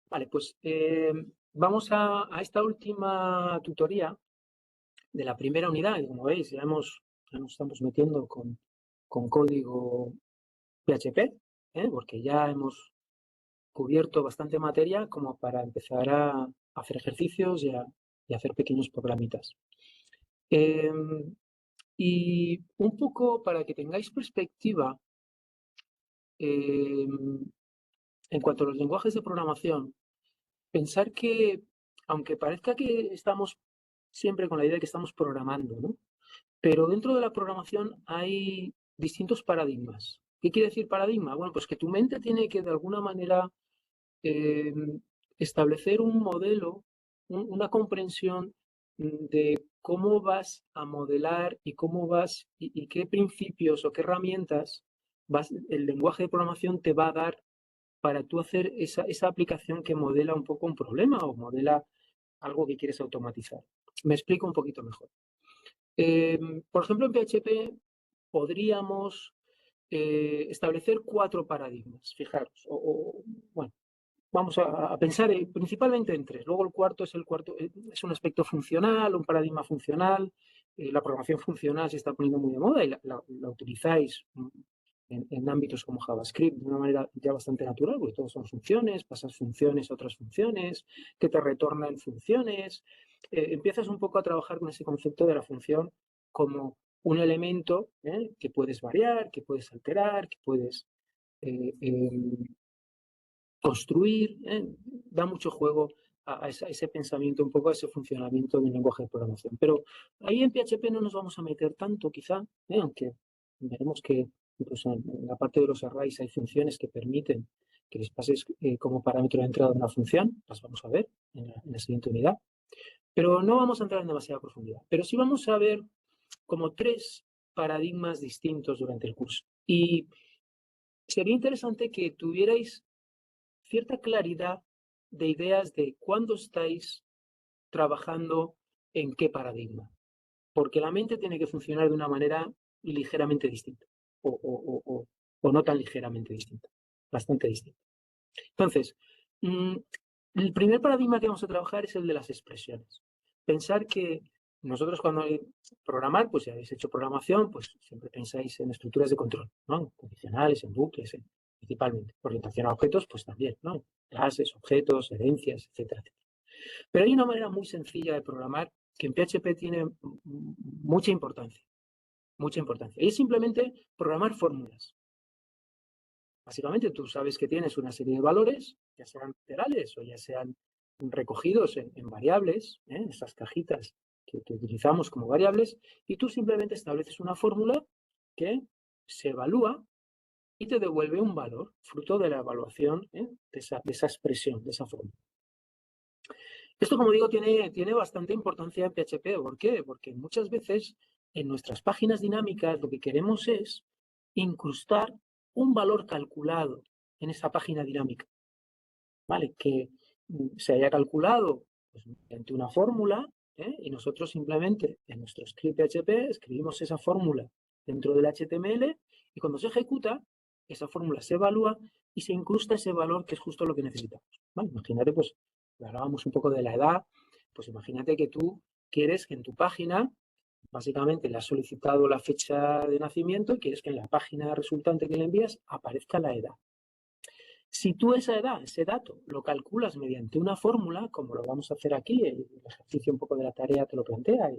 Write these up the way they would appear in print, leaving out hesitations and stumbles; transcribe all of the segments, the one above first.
Vale, pues vamos a esta última tutoría de la primera unidad. Y como veis, ya nos estamos metiendo con código PHP, porque ya hemos cubierto bastante materia como para empezar a hacer ejercicios y a hacer pequeños programitas. Y un poco para que tengáis perspectiva, en cuanto a los lenguajes de programación, pensar que, aunque parezca que estamos siempre con la idea de que estamos programando, ¿no? Pero dentro de la programación hay distintos paradigmas. ¿Qué quiere decir paradigma? Bueno, pues que tu mente tiene que de alguna manera eh, establecer un modelo, una comprensión de cómo vas a modelar y cómo vas y qué principios o qué herramientas el lenguaje de programación te va a dar para tú hacer esa aplicación que modela un poco un problema o modela algo que quieres automatizar. Me explico un poquito mejor. Por ejemplo, en PHP podríamos establecer 4 paradigmas, fijaros, bueno, vamos a pensar principalmente en 3. Luego el cuarto es un aspecto funcional, un paradigma funcional. La programación funcional se está poniendo muy de moda y la utilizáis en ámbitos como JavaScript de una manera ya bastante natural, porque todos son funciones, pasas funciones a otras funciones, que te retornan funciones. Empiezas un poco a trabajar con ese concepto de la función como un elemento que puedes variar, que puedes alterar, que puedes eh, eh, construir, da mucho juego a ese pensamiento, un poco a ese funcionamiento del lenguaje de programación. Pero ahí en PHP no nos vamos a meter tanto, quizá, aunque veremos que incluso en la parte de los arrays hay funciones que permiten que les pases como parámetro de entrada una función, las vamos a ver en la siguiente unidad. Pero no vamos a entrar en demasiada profundidad. Pero sí vamos a ver como 3 paradigmas distintos durante el curso. Y sería interesante que tuvierais cierta claridad de ideas de cuándo estáis trabajando en qué paradigma, porque la mente tiene que funcionar de una manera ligeramente distinta, o no tan ligeramente distinta, bastante distinta. Entonces, mm, el primer paradigma que vamos a trabajar es el de las expresiones. Pensar que nosotros cuando programar, pues si habéis hecho programación, pues siempre pensáis en estructuras de control, ¿no? Condicionales, en bucles, principalmente. Orientación a objetos, pues también, ¿no? Clases, objetos, herencias, etcétera, etcétera. Pero hay una manera muy sencilla de programar que en PHP tiene mucha importancia, mucha importancia. Y es simplemente programar fórmulas. Básicamente tú sabes que tienes una serie de valores, ya sean literales o ya sean recogidos en variables, en estas cajitas que utilizamos como variables, y tú simplemente estableces una fórmula que se evalúa y te devuelve un valor, fruto de la evaluación de esa expresión, de esa fórmula. Esto, como digo, tiene bastante importancia en PHP. ¿Por qué? Porque muchas veces en nuestras páginas dinámicas lo que queremos es incrustar un valor calculado en esa página dinámica, ¿vale? Que se haya calculado pues, mediante una fórmula, y nosotros simplemente en nuestro script PHP escribimos esa fórmula dentro del HTML y cuando se ejecuta, esa fórmula se evalúa y se incrusta ese valor que es justo lo que necesitamos. ¿Vale? Imagínate, pues, hablábamos un poco de la edad, pues imagínate que tú quieres que en tu página, básicamente le has solicitado la fecha de nacimiento y quieres que en la página resultante que le envías aparezca la edad. Si tú esa edad, ese dato, lo calculas mediante una fórmula, como lo vamos a hacer aquí, el ejercicio un poco de la tarea te lo plantea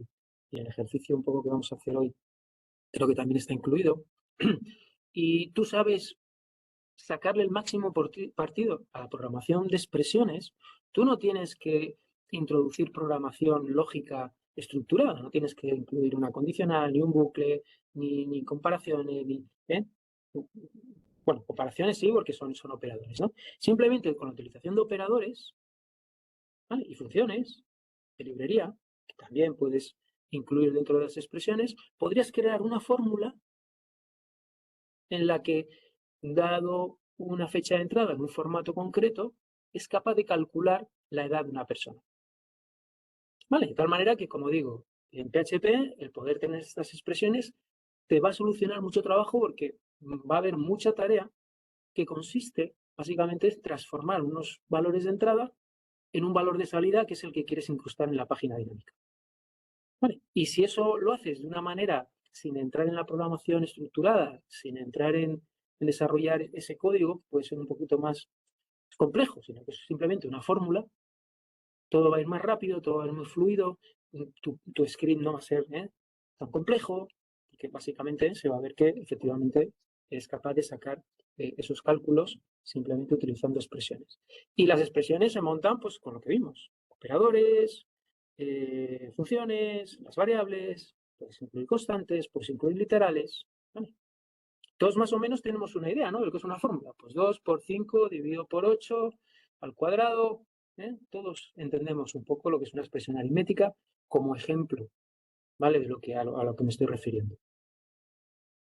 y el ejercicio un poco que vamos a hacer hoy creo que también está incluido, y tú sabes sacarle el máximo partido a la programación de expresiones, tú no tienes que introducir programación lógica estructurada, no tienes que incluir una condicional, ni un bucle, ni comparaciones, ¿eh? Bueno, comparaciones sí, porque son operadores, ¿no? Simplemente con la utilización de operadores, ¿vale? Y funciones de librería, que también puedes incluir dentro de las expresiones, podrías crear una fórmula en la que, dado una fecha de entrada en un formato concreto, es capaz de calcular la edad de una persona. ¿Vale? De tal manera que, como digo, en PHP el poder tener estas expresiones te va a solucionar mucho trabajo porque va a haber mucha tarea que consiste básicamente es transformar unos valores de entrada en un valor de salida que es el que quieres incrustar en la página dinámica. ¿Vale? Y si eso lo haces de una manera sin entrar en la programación estructurada, sin entrar en desarrollar ese código, puede ser un poquito más complejo, sino que es simplemente una fórmula, todo va a ir más rápido, todo va a ir muy fluido, tu script no va a ser tan complejo, porque básicamente se va a ver que efectivamente eres capaz de sacar esos cálculos simplemente utilizando expresiones. Y las expresiones se montan pues con lo que vimos, operadores, funciones, las variables, puedes incluir constantes, puedes incluir literales, ¿vale? Todos más o menos tenemos una idea, ¿no? De lo que es una fórmula. Pues 2 por 5 dividido por 8 al cuadrado. Todos entendemos un poco lo que es una expresión aritmética como ejemplo, ¿vale? De lo que a lo que me estoy refiriendo.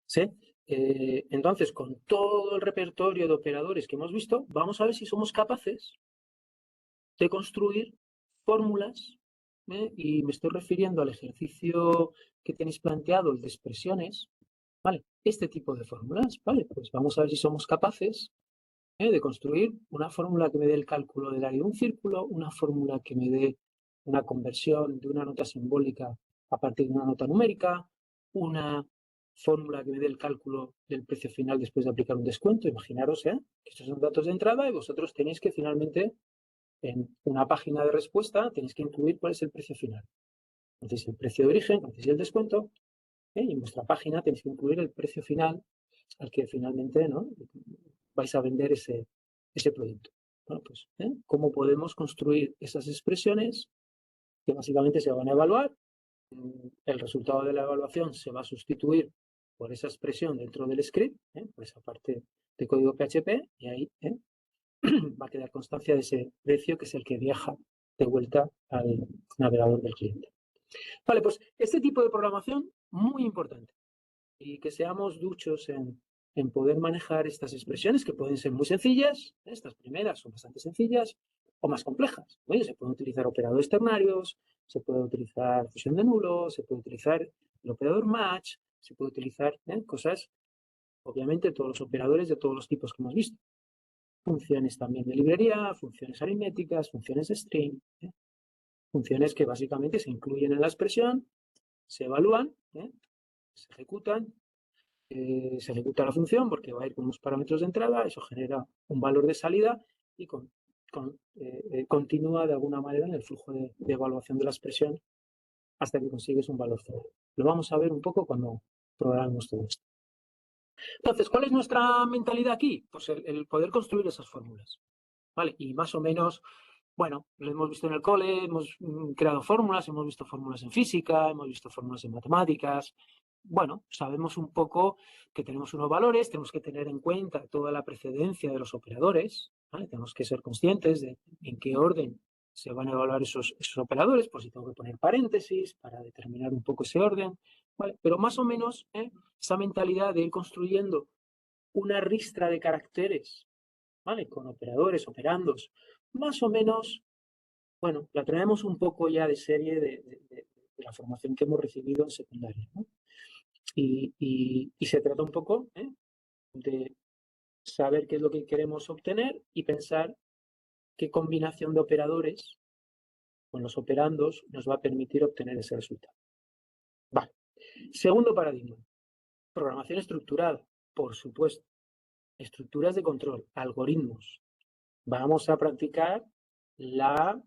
¿Sí? Entonces, con todo el repertorio de operadores que hemos visto, vamos a ver si somos capaces de construir fórmulas, y me estoy refiriendo al ejercicio que tenéis planteado, el de expresiones, ¿vale? Este tipo de fórmulas, ¿vale? Pues vamos a ver si somos capaces de construir una fórmula que me dé el cálculo del área de un círculo, una fórmula que me dé una conversión de una nota simbólica a partir de una nota numérica, una fórmula que me dé el cálculo del precio final después de aplicar un descuento. Imaginaros que estos son datos de entrada y vosotros tenéis que finalmente en una página de respuesta tenéis que incluir cuál es el precio final. Entonces el precio de origen, conocéis el descuento, y en vuestra página tenéis que incluir el precio final al que finalmente, ¿no?, vais a vender ese producto. Bueno, pues, ¿cómo podemos construir esas expresiones que básicamente se van a evaluar? El resultado de la evaluación se va a sustituir por esa expresión dentro del script, por esa parte de código PHP, y ahí va a quedar constancia de ese precio que es el que viaja de vuelta al navegador del cliente. Vale, pues este tipo de programación muy importante y que seamos duchos en poder manejar estas expresiones que pueden ser muy sencillas, estas primeras son bastante sencillas o más complejas. Oye, se pueden utilizar operadores ternarios, se puede utilizar fusión de nulos, se puede utilizar el operador match, se puede utilizar cosas, obviamente todos los operadores de todos los tipos que hemos visto. Funciones también de librería, funciones aritméticas, funciones de string, funciones que básicamente se incluyen en la expresión, se evalúan, se ejecutan, se ejecuta la función porque va a ir con unos parámetros de entrada, eso genera un valor de salida y continúa de alguna manera en el flujo de evaluación de la expresión hasta que consigues un valor final. Lo vamos a ver un poco cuando programemos todo esto. Entonces, ¿cuál es nuestra mentalidad aquí? Pues el poder construir esas fórmulas, ¿vale? Y más o menos, bueno, lo hemos visto en el cole, hemos creado fórmulas, hemos visto fórmulas en física, hemos visto fórmulas en matemáticas. Bueno, sabemos un poco que tenemos unos valores, tenemos que tener en cuenta toda la precedencia de los operadores, ¿vale? Tenemos que ser conscientes de en qué orden se van a evaluar esos operadores, por si tengo que poner paréntesis para determinar un poco ese orden, ¿vale? Pero más o menos esa mentalidad de ir construyendo una ristra de caracteres, ¿vale? Con operadores, operandos, más o menos, bueno, la traemos un poco ya de serie de la formación que hemos recibido en secundaria, ¿no? Y se trata un poco de saber qué es lo que queremos obtener y pensar qué combinación de operadores con los operandos nos va a permitir obtener ese resultado. Vale. Segundo paradigma, programación estructurada, por supuesto. Estructuras de control, algoritmos. Vamos a practicar la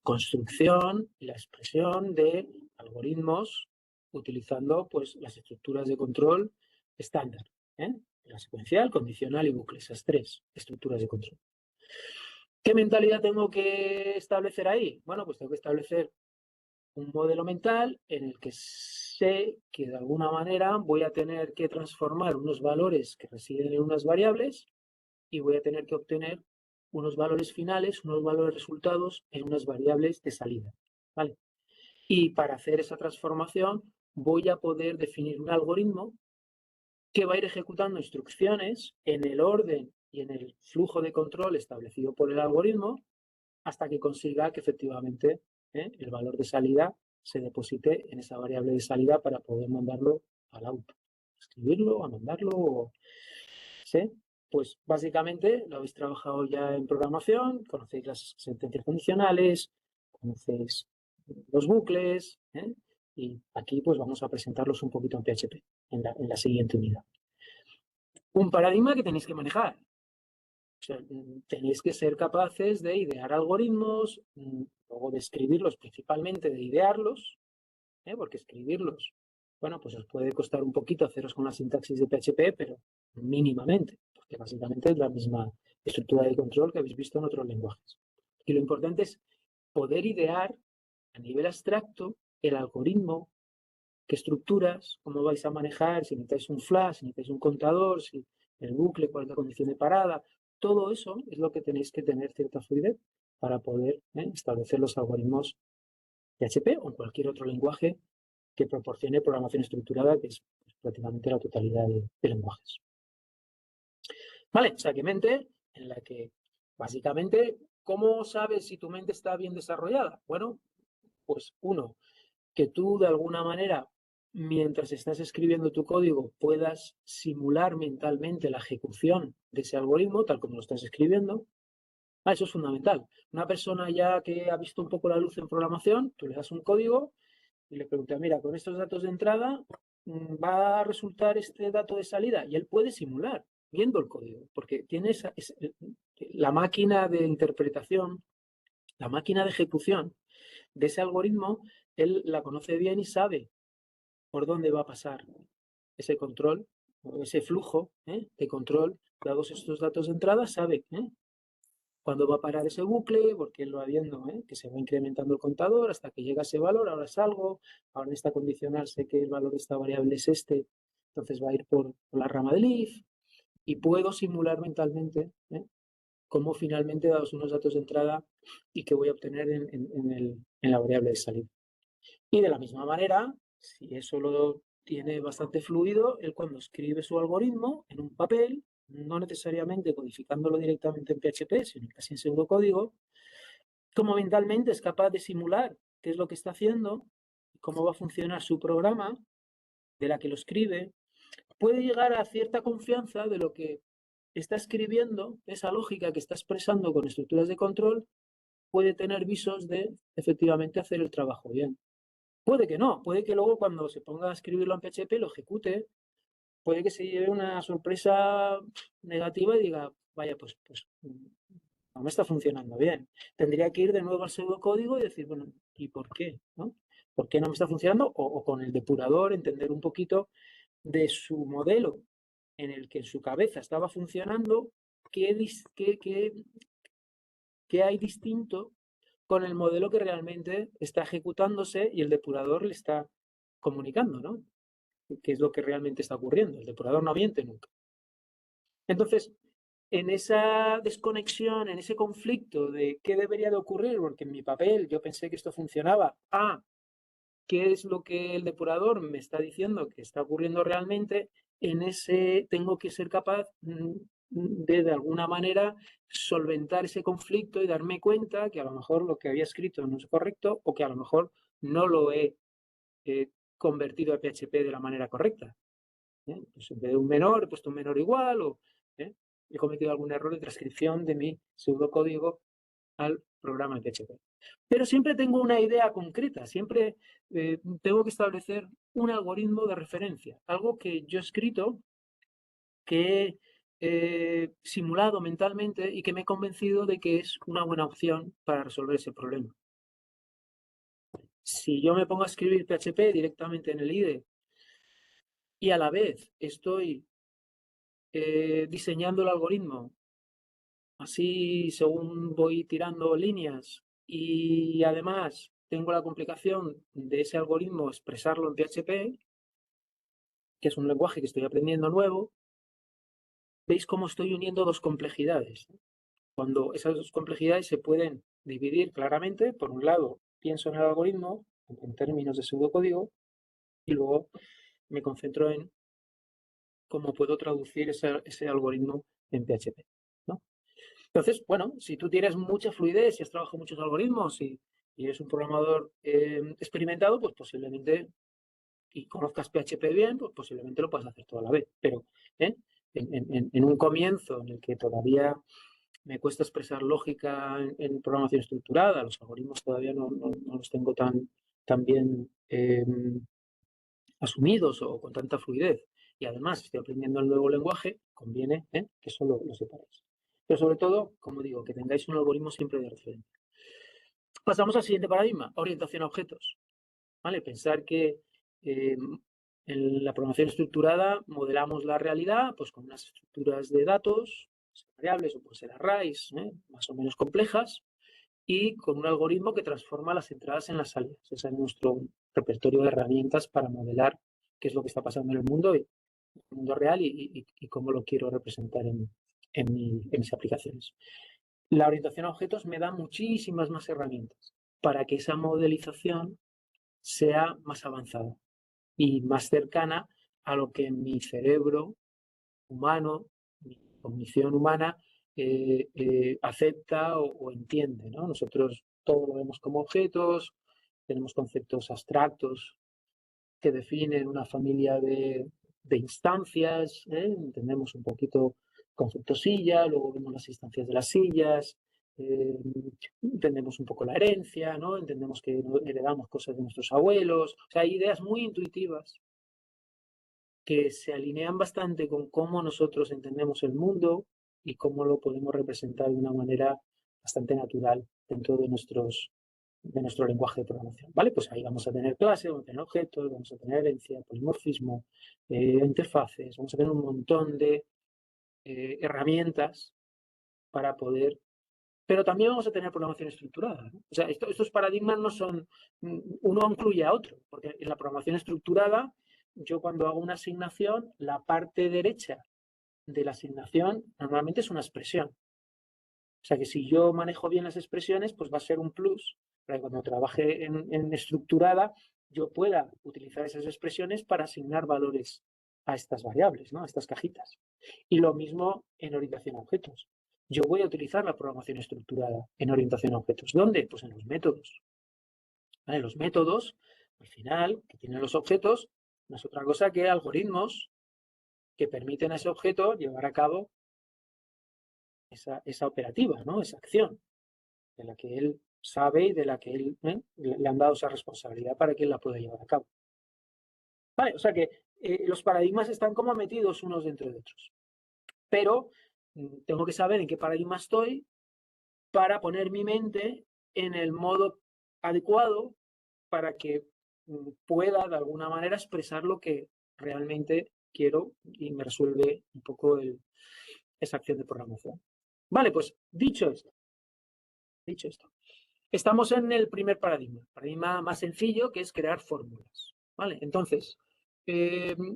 construcción y la expresión de algoritmos utilizando pues las estructuras de control estándar, la secuencial, condicional y bucle, esas tres estructuras de control. ¿Qué mentalidad tengo que establecer ahí? Bueno, pues tengo que establecer un modelo mental en el que sé que de alguna manera voy a tener que transformar unos valores que residen en unas variables y voy a tener que obtener unos valores finales, unos valores resultados en unas variables de salida, ¿vale? Y para hacer esa transformación voy a poder definir un algoritmo que va a ir ejecutando instrucciones en el orden y en el flujo de control establecido por el algoritmo hasta que consiga que efectivamente el valor de salida se deposite en esa variable de salida para poder mandarlo al output, escribirlo, a mandarlo, ¿sí? Pues básicamente lo habéis trabajado ya en programación, conocéis las sentencias condicionales, conocéis los bucles, ¿eh? Y aquí pues vamos a presentarlos un poquito en PHP, en la siguiente unidad. Un paradigma que tenéis que manejar. O sea, tenéis que ser capaces de idear algoritmos, luego de escribirlos, principalmente de idearlos, porque escribirlos, bueno, pues os puede costar un poquito haceros con la sintaxis de PHP, pero mínimamente, porque básicamente es la misma estructura de control que habéis visto en otros lenguajes. Y lo importante es poder idear a nivel abstracto el algoritmo, qué estructuras, cómo vais a manejar, si necesitáis un flash, si necesitáis un contador, si el bucle, cuál es la condición de parada. Todo eso es lo que tenéis que tener cierta fluidez para poder establecer los algoritmos PHP o en cualquier otro lenguaje que proporcione programación estructurada, que es prácticamente la totalidad de lenguajes. Vale, o sea, que mente en la que básicamente, ¿cómo sabes si tu mente está bien desarrollada? Bueno, pues uno, que tú de alguna manera, mientras estás escribiendo tu código, puedas simular mentalmente la ejecución de ese algoritmo, tal como lo estás escribiendo. Eso es fundamental. Una persona ya que ha visto un poco la luz en programación, tú le das un código y le preguntas, mira, con estos datos de entrada va a resultar este dato de salida. Y él puede simular viendo el código, porque tiene la máquina de interpretación, la máquina de ejecución de ese algoritmo, él la conoce bien y sabe por dónde va a pasar ese control, o ese flujo de control, dados estos datos de entrada, sabe cuándo va a parar ese bucle, porque él va viendo que se va incrementando el contador hasta que llega ese valor, ahora salgo, ahora en esta condicional sé que el valor de esta variable es este, entonces va a ir por la rama del if, y puedo simular mentalmente cómo finalmente, dados unos datos de entrada, y qué voy a obtener en la variable de salida. Y de la misma manera, si eso lo tiene bastante fluido, él cuando escribe su algoritmo en un papel, no necesariamente codificándolo directamente en PHP, sino casi en pseudocódigo, como mentalmente es capaz de simular qué es lo que está haciendo, cómo va a funcionar su programa, de la que lo escribe, puede llegar a cierta confianza de lo que está escribiendo, esa lógica que está expresando con estructuras de control, puede tener visos de efectivamente hacer el trabajo bien. Puede que no, puede que luego cuando se ponga a escribirlo en PHP lo ejecute, puede que se lleve una sorpresa negativa y diga, vaya, pues no me está funcionando bien. Tendría que ir de nuevo al pseudocódigo y decir, bueno, ¿y por qué? ¿No? ¿Por qué no me está funcionando? O con el depurador entender un poquito de su modelo en el que en su cabeza estaba funcionando, qué hay distinto con el modelo que realmente está ejecutándose y el depurador le está comunicando, ¿no? ¿Qué es lo que realmente está ocurriendo? El depurador no miente nunca. Entonces, en esa desconexión, en ese conflicto de qué debería de ocurrir, porque en mi papel yo pensé que esto funcionaba, qué es lo que el depurador me está diciendo que está ocurriendo realmente, en ese tengo que ser capaz de alguna manera solventar ese conflicto y darme cuenta que a lo mejor lo que había escrito no es correcto o que a lo mejor no lo he convertido a PHP de la manera correcta. Pues en vez de un menor, he puesto un menor igual o he cometido algún error de transcripción de mi pseudocódigo al programa de PHP. Pero siempre tengo una idea concreta, siempre tengo que establecer un algoritmo de referencia, algo que yo he escrito, que he simulado mentalmente y que me he convencido de que es una buena opción para resolver ese problema. Si yo me pongo a escribir PHP directamente en el IDE y a la vez estoy diseñando el algoritmo así según voy tirando líneas y además tengo la complicación de ese algoritmo expresarlo en PHP, que es un lenguaje que estoy aprendiendo nuevo, veis cómo estoy uniendo dos complejidades. Cuando esas dos complejidades se pueden dividir claramente, por un lado pienso en el algoritmo en términos de pseudocódigo y luego me concentro en cómo puedo traducir ese algoritmo en PHP, ¿no? Entonces, bueno, si tú tienes mucha fluidez y has trabajado muchos algoritmos y eres un programador experimentado, pues posiblemente, y conozcas PHP bien, pues posiblemente lo puedas hacer toda la vez. Pero en un comienzo en el que todavía me cuesta expresar lógica en programación estructurada, los algoritmos todavía no los tengo tan bien asumidos o con tanta fluidez, y además estoy aprendiendo el nuevo lenguaje, conviene que eso lo separéis. Pero sobre todo, como digo, que tengáis un algoritmo siempre de referencia. Pasamos al siguiente paradigma, orientación a objetos. ¿Vale? Pensar que en la programación estructurada modelamos la realidad pues, con unas estructuras de datos, variables o pueden ser arrays, más o menos complejas, y con un algoritmo que transforma las entradas en las salidas. Ese es nuestro repertorio de herramientas para modelar qué es lo que está pasando en el mundo real y cómo lo quiero representar en mis aplicaciones. La orientación a objetos me da muchísimas más herramientas para que esa modelización sea más avanzada y más cercana a lo que mi cerebro humano, mi cognición humana, acepta o entiende, ¿no? Nosotros todo lo vemos como objetos, tenemos conceptos abstractos que definen una familia de instancias, entendemos un poquito concepto silla, luego vemos las instancias de las sillas, entendemos un poco la herencia, ¿no? Entendemos que heredamos cosas de nuestros abuelos, o sea, hay ideas muy intuitivas que se alinean bastante con cómo nosotros entendemos el mundo y cómo lo podemos representar de una manera bastante natural dentro de nuestro lenguaje de programación. ¿Vale? Pues ahí vamos a tener clases, vamos a tener objetos, vamos a tener herencia, polimorfismo, interfaces, vamos a tener un montón de herramientas para poder... Pero también vamos a tener programación estructurada, ¿no? O sea, estos paradigmas no son... Uno incluye a otro, porque en la programación estructurada, yo cuando hago una asignación, la parte derecha de la asignación normalmente es una expresión. O sea que si yo manejo bien las expresiones, pues va a ser un plus para que cuando trabaje en estructurada yo pueda utilizar esas expresiones para asignar valores a estas variables, ¿no? A estas cajitas. Y lo mismo en orientación a objetos. Yo voy a utilizar la programación estructurada en orientación a objetos. ¿Dónde? Pues en los métodos. ¿Vale? Los métodos, al final, que tienen los objetos, no es otra cosa que algoritmos que permiten a ese objeto llevar a cabo esa operativa, ¿no? Esa acción, de la que él sabe y de la que él le han dado esa responsabilidad para que él la pueda llevar a cabo. Vale, o sea que los paradigmas están como metidos unos dentro de otros. Pero tengo que saber en qué paradigma estoy para poner mi mente en el modo adecuado para que pueda de alguna manera expresar lo que realmente quiero y me resuelve un poco esa acción de programación. Vale, pues dicho esto, estamos en el primer paradigma más sencillo, que es crear fórmulas. ¿Vale? Entonces,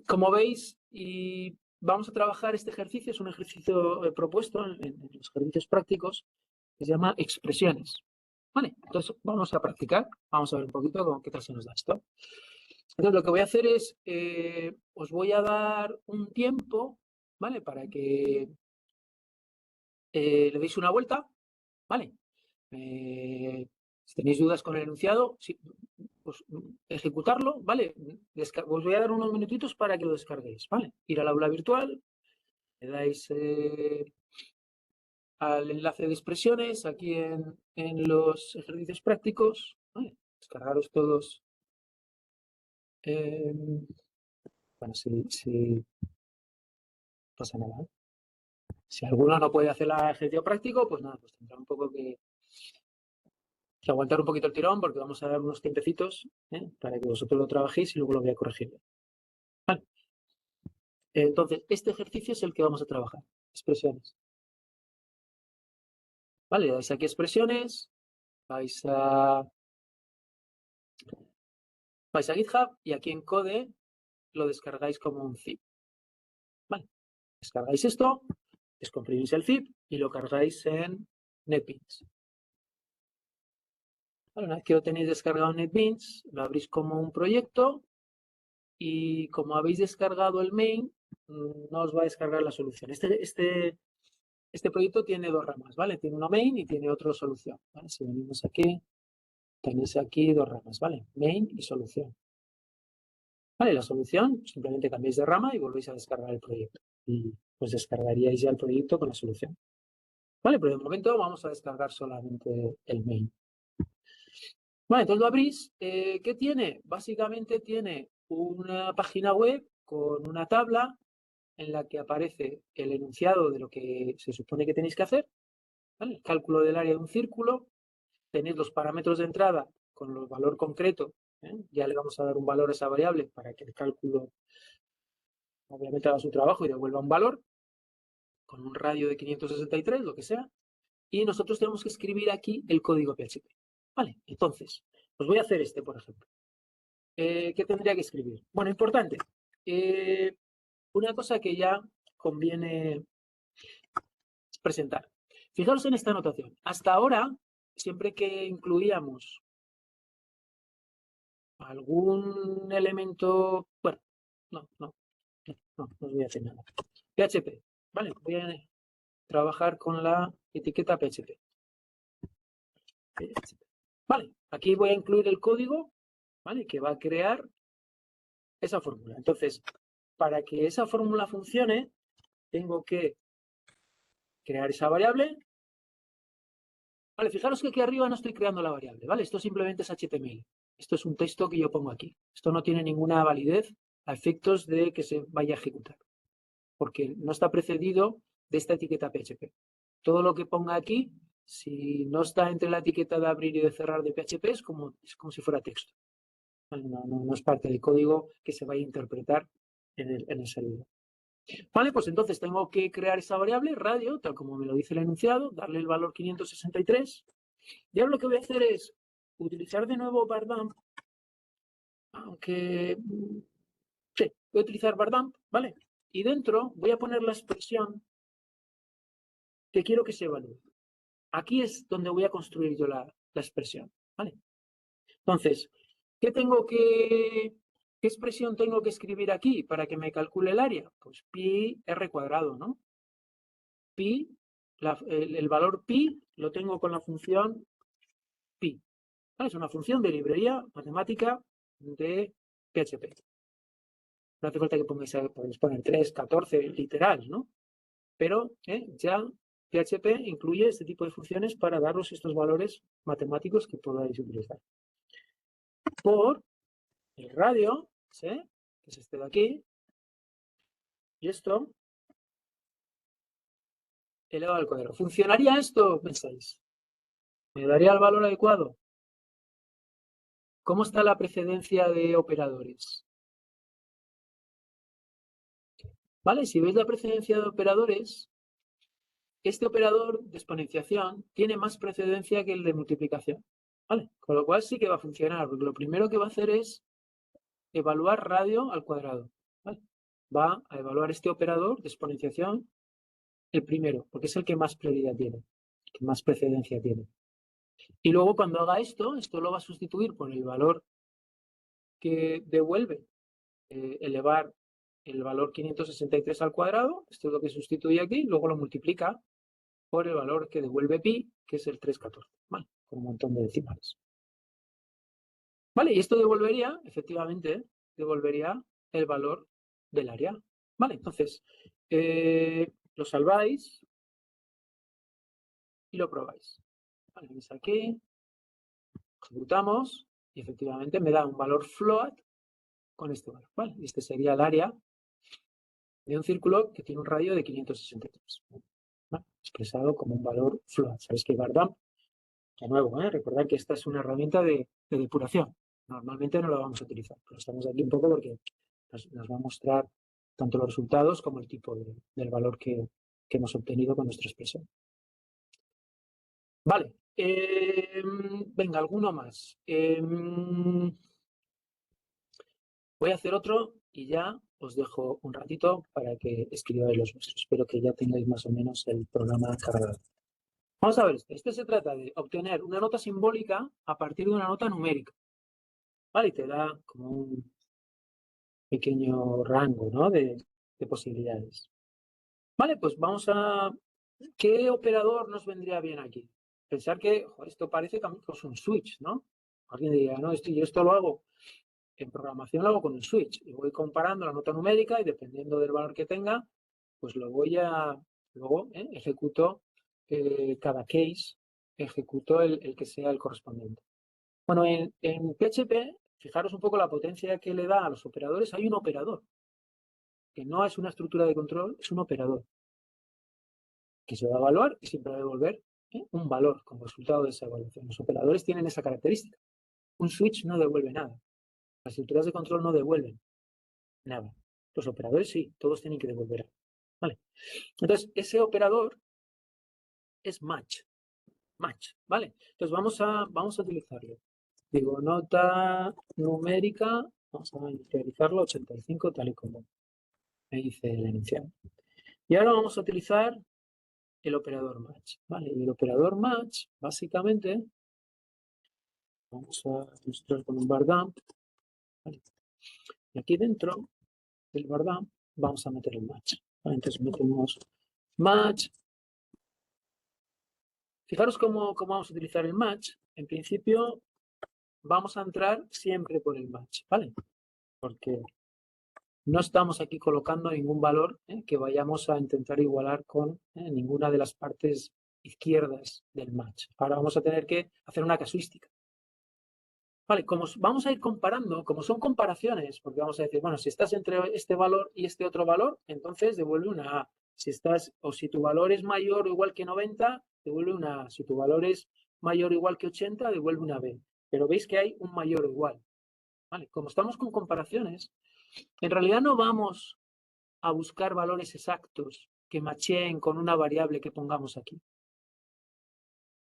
como veis, y vamos a trabajar este ejercicio, es un ejercicio propuesto en los ejercicios prácticos, que se llama expresiones. ¿Vale? Entonces, vamos a practicar, vamos a ver un poquito qué tal se nos da esto. Entonces, lo que voy a hacer es, os voy a dar un tiempo, ¿vale? Para que le deis una vuelta, ¿vale? Si tenéis dudas con el enunciado, sí, pues ejecutarlo, ¿vale? Os voy a dar unos minutitos para que lo descarguéis, ¿vale? Ir al aula virtual, le dais al enlace de expresiones aquí en los ejercicios prácticos, ¿vale? Descargaros todos. Bueno, si pasa nada, ¿eh? Si alguno no puede hacer el ejercicio práctico, pues nada, pues tendrá un poco que aguantar un poquito el tirón porque vamos a dar unos tiempecitos para que vosotros lo trabajéis y luego lo voy a corregir. Vale. Entonces, este ejercicio es el que vamos a trabajar. Expresiones. Vale, dais aquí expresiones, vais a GitHub y aquí en Code lo descargáis como un zip. Vale. Descargáis esto, descomprimís el zip y lo cargáis en NetBeans. Vale, una vez que lo tenéis descargado en NetBeans, lo abrís como un proyecto y como habéis descargado el main, no os va a descargar la solución. Este proyecto tiene dos ramas, ¿vale? Tiene una main y tiene otra solución, ¿vale? Si venimos aquí, tenéis aquí dos ramas, ¿vale? Main y solución. Vale, la solución, simplemente cambiáis de rama y volvéis a descargar el proyecto. Y pues descargaríais ya el proyecto con la solución. Vale, pero de momento vamos a descargar solamente el main. Vale, entonces lo abrís. ¿Qué tiene? Básicamente tiene una página web con una tabla en la que aparece el enunciado de lo que se supone que tenéis que hacer, ¿vale? El cálculo del área de un círculo. Tenéis los parámetros de entrada con el valor concreto, ¿eh? Ya le vamos a dar un valor a esa variable para que el cálculo obviamente haga su trabajo y devuelva un valor con un radio de 563, lo que sea, y nosotros tenemos que escribir aquí el código PHP. Vale, entonces, pues voy a hacer este, por ejemplo. ¿Qué tendría que escribir? Bueno, importante. Una cosa que ya conviene presentar. Fijaros en esta anotación. Hasta ahora, siempre que incluíamos algún elemento, bueno, no os voy a hacer nada. PHP, vale, voy a trabajar con la etiqueta PHP. Vale, aquí voy a incluir el código, vale, que va a crear esa fórmula. Entonces, para que esa fórmula funcione, tengo que crear esa variable. Vale, fijaros que aquí arriba no estoy creando la variable, ¿vale? Esto simplemente es HTML. Esto es un texto que yo pongo aquí. Esto no tiene ninguna validez a efectos de que se vaya a ejecutar, porque no está precedido de esta etiqueta PHP. Todo lo que ponga aquí, si no está entre la etiqueta de abrir y de cerrar de PHP, es como si fuera texto. No es parte del código que se vaya a interpretar en el servidor. Vale, pues entonces tengo que crear esa variable, radio, tal como me lo dice el enunciado, darle el valor 563. Y ahora lo que voy a hacer es utilizar de nuevo bardamp, aunque sí, voy a utilizar bardamp, ¿vale? Y dentro voy a poner la expresión que quiero que se evalúe. Aquí es donde voy a construir yo la expresión, ¿vale? Entonces, ¿qué expresión tengo que escribir aquí para que me calcule el área? Pues pi r cuadrado, ¿no? Pi, el valor pi lo tengo con la función pi. ¿Vale? Es una función de librería matemática de PHP. No hace falta que pongáis, podéis poner 3, 14, literal, ¿no? Pero ya PHP incluye este tipo de funciones para daros estos valores matemáticos que podáis utilizar. Por el radio, ¿sí? Que es este de aquí, y esto elevado al cuadrado. ¿Funcionaría esto? Pensáis. ¿Me daría el valor adecuado? ¿Cómo está la precedencia de operadores? ¿Vale? Si veis la precedencia de operadores, este operador de exponenciación tiene más precedencia que el de multiplicación. ¿Vale? Con lo cual sí que va a funcionar, porque lo primero que va a hacer es evaluar radio al cuadrado. ¿Vale? Va a evaluar este operador de exponenciación, el primero, porque es el que más prioridad tiene, el que más precedencia tiene. Y luego cuando haga esto lo va a sustituir por el valor que devuelve elevar el valor 563 al cuadrado, esto es lo que sustituye aquí, luego lo multiplica por el valor que devuelve pi, que es el 314, ¿vale? Con un montón de decimales. Vale, y esto devolvería, efectivamente, devolvería el valor del área. Vale, entonces, lo salváis y lo probáis. Vale, veis aquí, ejecutamos y efectivamente me da un valor float con este valor, ¿vale? Este sería el área de un círculo que tiene un radio de 563, ¿vale? Expresado como un valor float. Sabéis que bardamp, de nuevo, recordad que esta es una herramienta de depuración. Normalmente no la vamos a utilizar, pero estamos aquí un poco porque nos va a mostrar tanto los resultados como el tipo del valor que hemos obtenido con nuestra expresión. Vale, venga, alguno más. Voy a hacer otro y ya os dejo un ratito para que escribáis los vuestros. Espero que ya tengáis más o menos el programa cargado. Vamos a ver, este se trata de obtener una nota simbólica a partir de una nota numérica. Vale, y te da como un pequeño rango, ¿no? de posibilidades. Vale, pues vamos a... ¿Qué operador nos vendría bien aquí? Pensar que joder, esto parece pues un switch, ¿no? Alguien diría, no, yo esto lo hago en programación, lo hago con un switch. Y voy comparando la nota numérica y dependiendo del valor que tenga, pues lo voy a, luego ejecuto cada case, ejecuto el que sea el correspondiente. Bueno, en PHP, fijaros un poco la potencia que le da a los operadores. Hay un operador, que no es una estructura de control, es un operador, que se va a evaluar y siempre va a devolver un valor como resultado de esa evaluación. Los operadores tienen esa característica. Un switch no devuelve nada. Las estructuras de control no devuelven nada. Los operadores sí, todos tienen que devolver algo. ¿Vale? Entonces, ese operador es match. Match, ¿vale? Entonces vamos a utilizarlo. Digo, nota numérica, vamos a inicializarlo 85 tal y como me dice el enunciado. Y ahora vamos a utilizar el operador match, ¿vale? Y el operador match, básicamente, vamos a ilustrar con un bar dump, ¿vale? Y aquí dentro del bar dump vamos a meter el match, ¿vale? Entonces metemos match. Fijaros cómo vamos a utilizar el match. En principio, vamos a entrar siempre por el match, ¿vale? Porque no estamos aquí colocando ningún valor que vayamos a intentar igualar con ninguna de las partes izquierdas del match. Ahora vamos a tener que hacer una casuística. Vale, como vamos a ir comparando, como son comparaciones, porque vamos a decir, bueno, si estás entre este valor y este otro valor, entonces devuelve una A. Si estás, o si tu valor es mayor o igual que 90, devuelve una A. Si tu valor es mayor o igual que 80, devuelve una B. Pero veis que hay un mayor o igual. Vale, como estamos con comparaciones, en realidad no vamos a buscar valores exactos que macheen con una variable que pongamos aquí.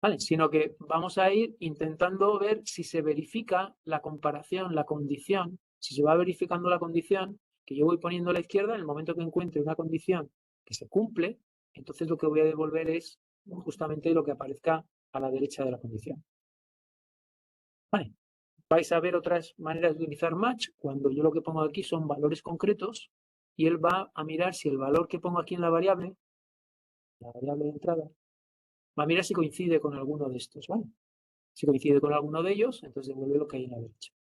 ¿Vale? Sino que vamos a ir intentando ver si se verifica la comparación, la condición, si se va verificando la condición que yo voy poniendo a la izquierda. En el momento que encuentre una condición que se cumple, entonces lo que voy a devolver es justamente lo que aparezca a la derecha de la condición. ¿Vale? Vais a ver otras maneras de utilizar match cuando yo lo que pongo aquí son valores concretos y él va a mirar si el valor que pongo aquí en la variable de entrada, va a mirar si coincide con alguno de estos, ¿vale? Si coincide con alguno de ellos, entonces devuelve lo que hay en la derecha.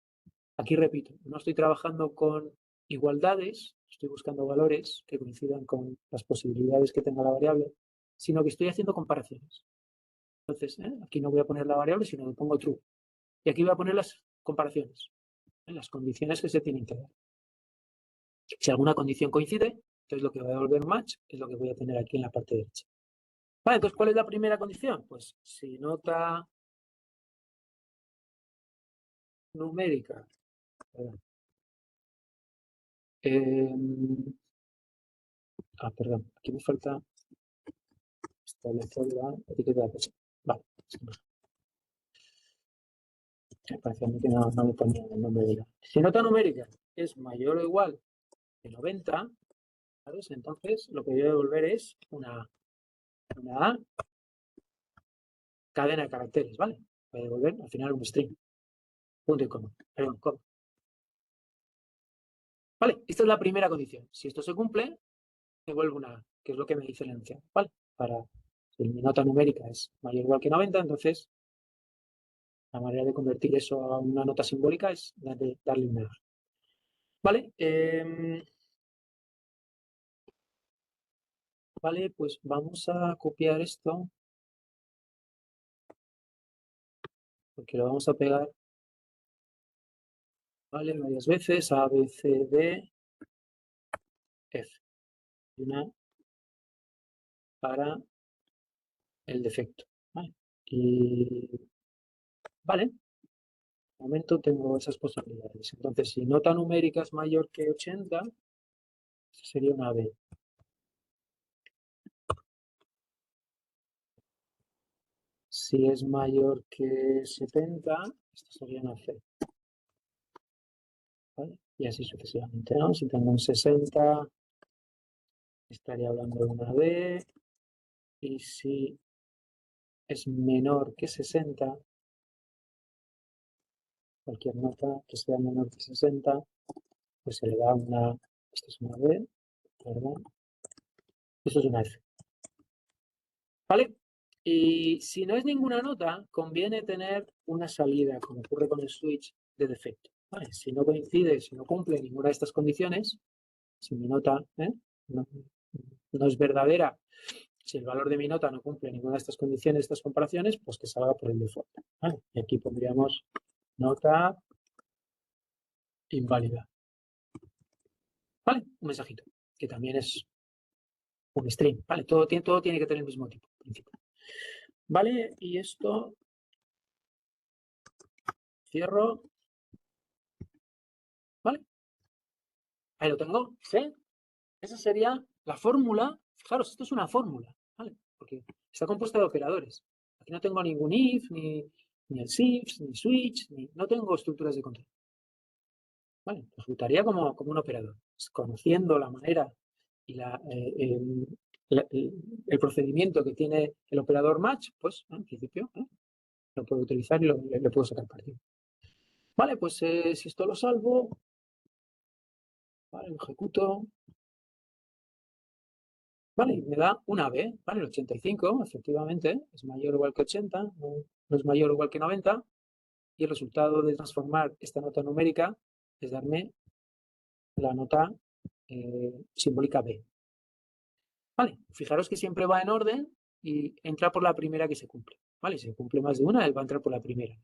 Aquí repito, no estoy trabajando con igualdades, estoy buscando valores que coincidan con las posibilidades que tenga la variable, sino que estoy haciendo comparaciones. Entonces, aquí no voy a poner la variable, sino que pongo true. Y aquí voy a poner las comparaciones, las condiciones que se tienen que dar. Si alguna condición coincide, entonces lo que va a devolver match es lo que voy a tener aquí en la parte derecha. Vale, entonces, ¿cuál es la primera condición? Pues si nota numérica, perdón, aquí me falta establecer la etiqueta de peso. Vale, me parecía a mí que no me ponía el nombre de la. Si nota numérica es mayor o igual que 90, ¿sabes? Entonces lo que voy a devolver es una A, cadena de caracteres, ¿vale? Voy a devolver al final un string, punto y coma, perdón, coma. Vale, esta es la primera condición. Si esto se cumple, devuelvo una A, que es lo que me dice el enunciado, ¿vale? Si mi nota numérica es mayor o igual que 90, entonces la manera de convertir eso a una nota simbólica es darle una A. ¿Vale? Vale, pues vamos a copiar esto, porque lo vamos a pegar, ¿vale? Varias veces, A, B, C, D, F. Y una para el defecto, ¿vale? Y, vale, de momento tengo esas posibilidades. Entonces, si nota numérica es mayor que 80, sería una B. Si es mayor que 70, esto sería una C. ¿Vale? Y así sucesivamente, ¿no? Si tengo un 60, estaría hablando de una D. Y si es menor que 60, cualquier nota que sea menor que 60, pues se le da una, esto es una B, ¿verdad? Esto es una F. ¿Vale? Y si no es ninguna nota, conviene tener una salida, como ocurre con el switch de defecto. ¿Vale? Si no coincide, si no cumple ninguna de estas condiciones, si mi nota no no es verdadera, si el valor de mi nota no cumple ninguna de estas condiciones, estas comparaciones, pues que salga por el default. ¿Vale? Y aquí pondríamos nota inválida. ¿Vale? Un mensajito, que también es un string. ¿Vale? Todo tiene que tener el mismo tipo. Principio. ¿Vale? Y esto cierro. ¿Vale? Ahí lo tengo. ¿Sí? Esa sería la fórmula. Fijaros, esto es una fórmula. ¿Vale? Porque está compuesta de operadores. Aquí no tengo ningún if, ni el shift, ni switch, no tengo estructuras de control. ¿Vale? Resultaría como un operador. Conociendo la manera y el procedimiento que tiene el operador match, pues en principio lo puedo utilizar y le puedo sacar partido. Vale, pues si esto lo salvo, vale, lo ejecuto. Vale, me da una B, vale, el 85, efectivamente, es mayor o igual que 80, no es mayor o igual que 90, y el resultado de transformar esta nota numérica es darme la nota simbólica B. Vale, fijaros que siempre va en orden y entra por la primera que se cumple. Vale, si se cumple más de una, él va a entrar por la primera.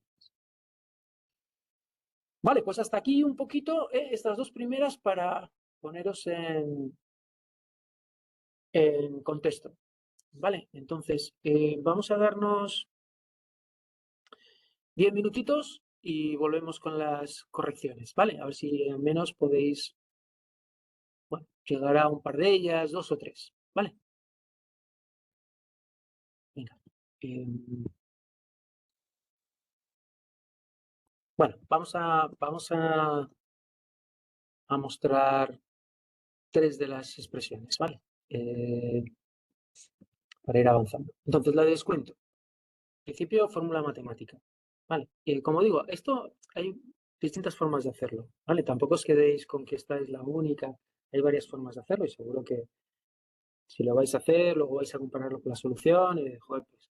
Vale, pues hasta aquí un poquito estas dos primeras para poneros en contexto. Vale, entonces vamos a darnos 10 minutitos y volvemos con las correcciones, ¿vale? A ver si al menos podéis, bueno, llegar a un par de ellas, 2 o 3, ¿vale? Venga. Bueno, vamos a mostrar 3 de las expresiones, ¿vale? Para ir avanzando. Entonces, la de descuento. Principio, fórmula matemática. Vale. Como digo, esto hay distintas formas de hacerlo, ¿vale? Tampoco os quedéis con que esta es la única. Hay varias formas de hacerlo y seguro que si lo vais a hacer, luego vais a compararlo con la solución y joder, pues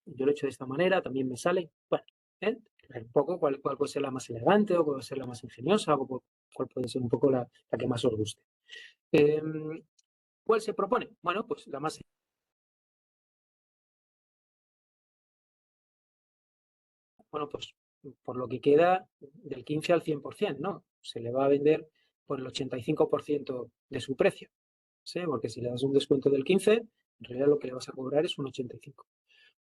yo lo he hecho de esta manera, también me sale. Bueno, un poco cuál puede ser la más elegante o cuál puede ser la más ingeniosa o cuál puede ser un poco la que más os guste. ¿Cuál se propone? Bueno, pues la más... Bueno, pues por lo que queda del 15 al 100%, ¿no? Se le va a vender por el 85% de su precio, ¿sí? Porque si le das un descuento del 15, en realidad lo que le vas a cobrar es un 85.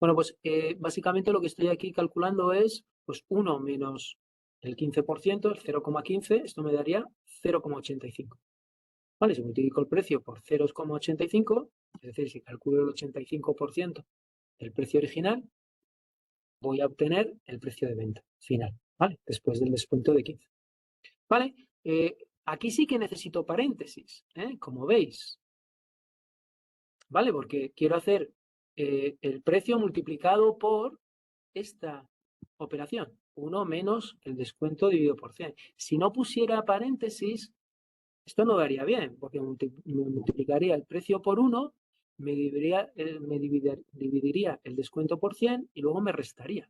Bueno, pues básicamente lo que estoy aquí calculando es pues 1 menos el 15%, el 0,15, esto me daría 0,85. Vale, si multiplico el precio por 0,85, es decir, si calculo el 85% del precio original, voy a obtener el precio de venta final, ¿vale? Después del descuento de 15. ¿Vale? Aquí sí que necesito paréntesis, como veis, ¿vale? Porque quiero hacer el precio multiplicado por esta operación, 1 menos el descuento dividido por 100. Si no pusiera paréntesis, esto no daría bien, porque me multiplicaría el precio por 1, me dividiría el descuento por 100 y luego me restaría.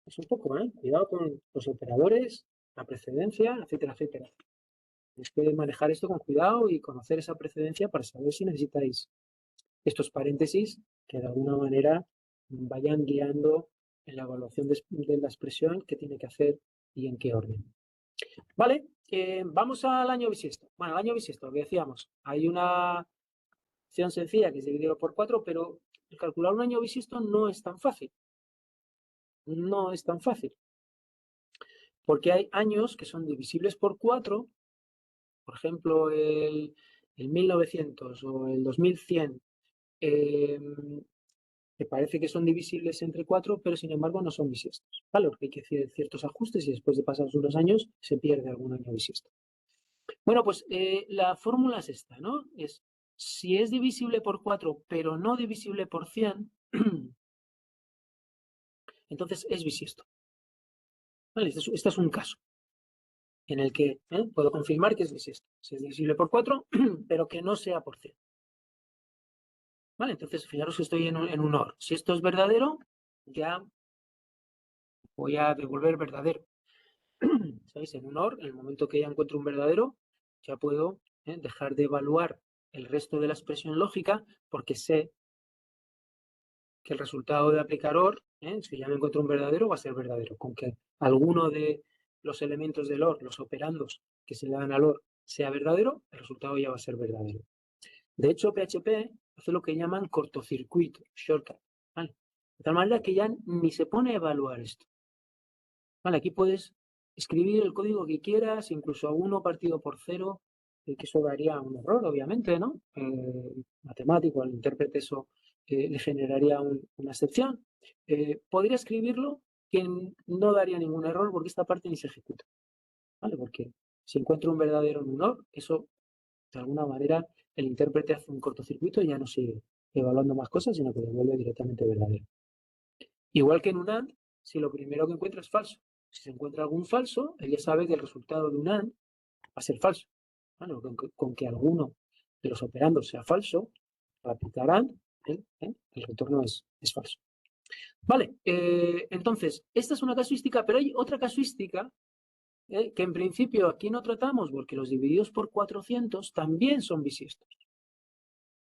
Es un poco, cuidado con los operadores, la precedencia, etcétera, etcétera. Tenéis que manejar esto con cuidado y conocer esa precedencia para saber si necesitáis estos paréntesis que de alguna manera vayan guiando en la evaluación de la expresión que tiene que hacer y en qué orden. Vale, vamos al año bisiesto. Bueno, el año bisiesto, que decíamos, hay una opción sencilla que es dividirlo por 4, pero el calcular un año bisiesto no es tan fácil. No es tan fácil. Porque hay años que son divisibles por 4, por ejemplo, el 1900 o el 2100, que parece que son divisibles entre 4, pero sin embargo no son bisiestos, ¿vale? Porque hay que hacer ciertos ajustes y después de pasar unos años se pierde algún año bisiesto. Bueno, pues la fórmula es esta, ¿no? Es si es divisible por 4, pero no divisible por 100, entonces es bisiesto. ¿Vale? Este es un caso en el que puedo confirmar que es bisiesto. Si es divisible por 4, pero que no sea por 100. ¿Vale? Entonces, fijaros que estoy en un OR. Si esto es verdadero, ya voy a devolver verdadero. ¿Sabéis? En un OR, en el momento que ya encuentro un verdadero, ya puedo dejar de evaluar el resto de la expresión lógica porque sé que el resultado de aplicar OR, si ya me encuentro un verdadero, va a ser verdadero. Con que alguno de los elementos del OR, los operandos que se le dan al OR, sea verdadero, el resultado ya va a ser verdadero. De hecho, PHP hace lo que llaman cortocircuito, shortcut, ¿vale? De tal manera que ya ni se pone a evaluar esto. ¿Vale? Aquí puedes escribir el código que quieras, incluso a 1 partido por 0, que eso daría un error, obviamente, ¿no? Matemático, al intérprete eso le generaría una excepción. Podría escribirlo que no daría ningún error porque esta parte ni se ejecuta, ¿vale? Porque si encuentro un verdadero en un OR, eso de alguna manera el intérprete hace un cortocircuito y ya no sigue evaluando más cosas, sino que devuelve directamente verdadero. Igual que en un AND, si lo primero que encuentra es falso. Si se encuentra algún falso, él ya sabe que el resultado de un AND va a ser falso. Bueno, con que alguno de los operandos sea falso, para aplicar AND, el retorno es falso. Vale, entonces, esta es una casuística, pero hay otra casuística que en principio aquí no tratamos porque los divididos por 400 también son bisiestos.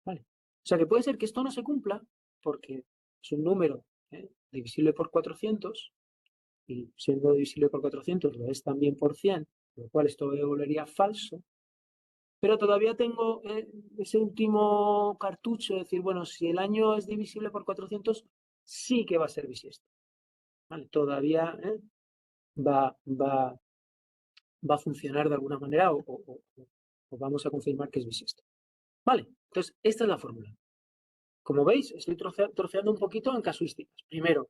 ¿Vale? O sea que puede ser que esto no se cumpla porque es un número divisible por 400 y siendo divisible por 400 lo es también por 100, lo cual esto me volvería falso. Pero todavía tengo ese último cartucho de decir, bueno, si el año es divisible por 400, sí que va a ser bisiesto. ¿Vale? Todavía va a funcionar de alguna manera o vamos a confirmar que es bisiesto. Vale, entonces esta es la fórmula. Como veis, estoy troceando un poquito en casuísticas. Primero,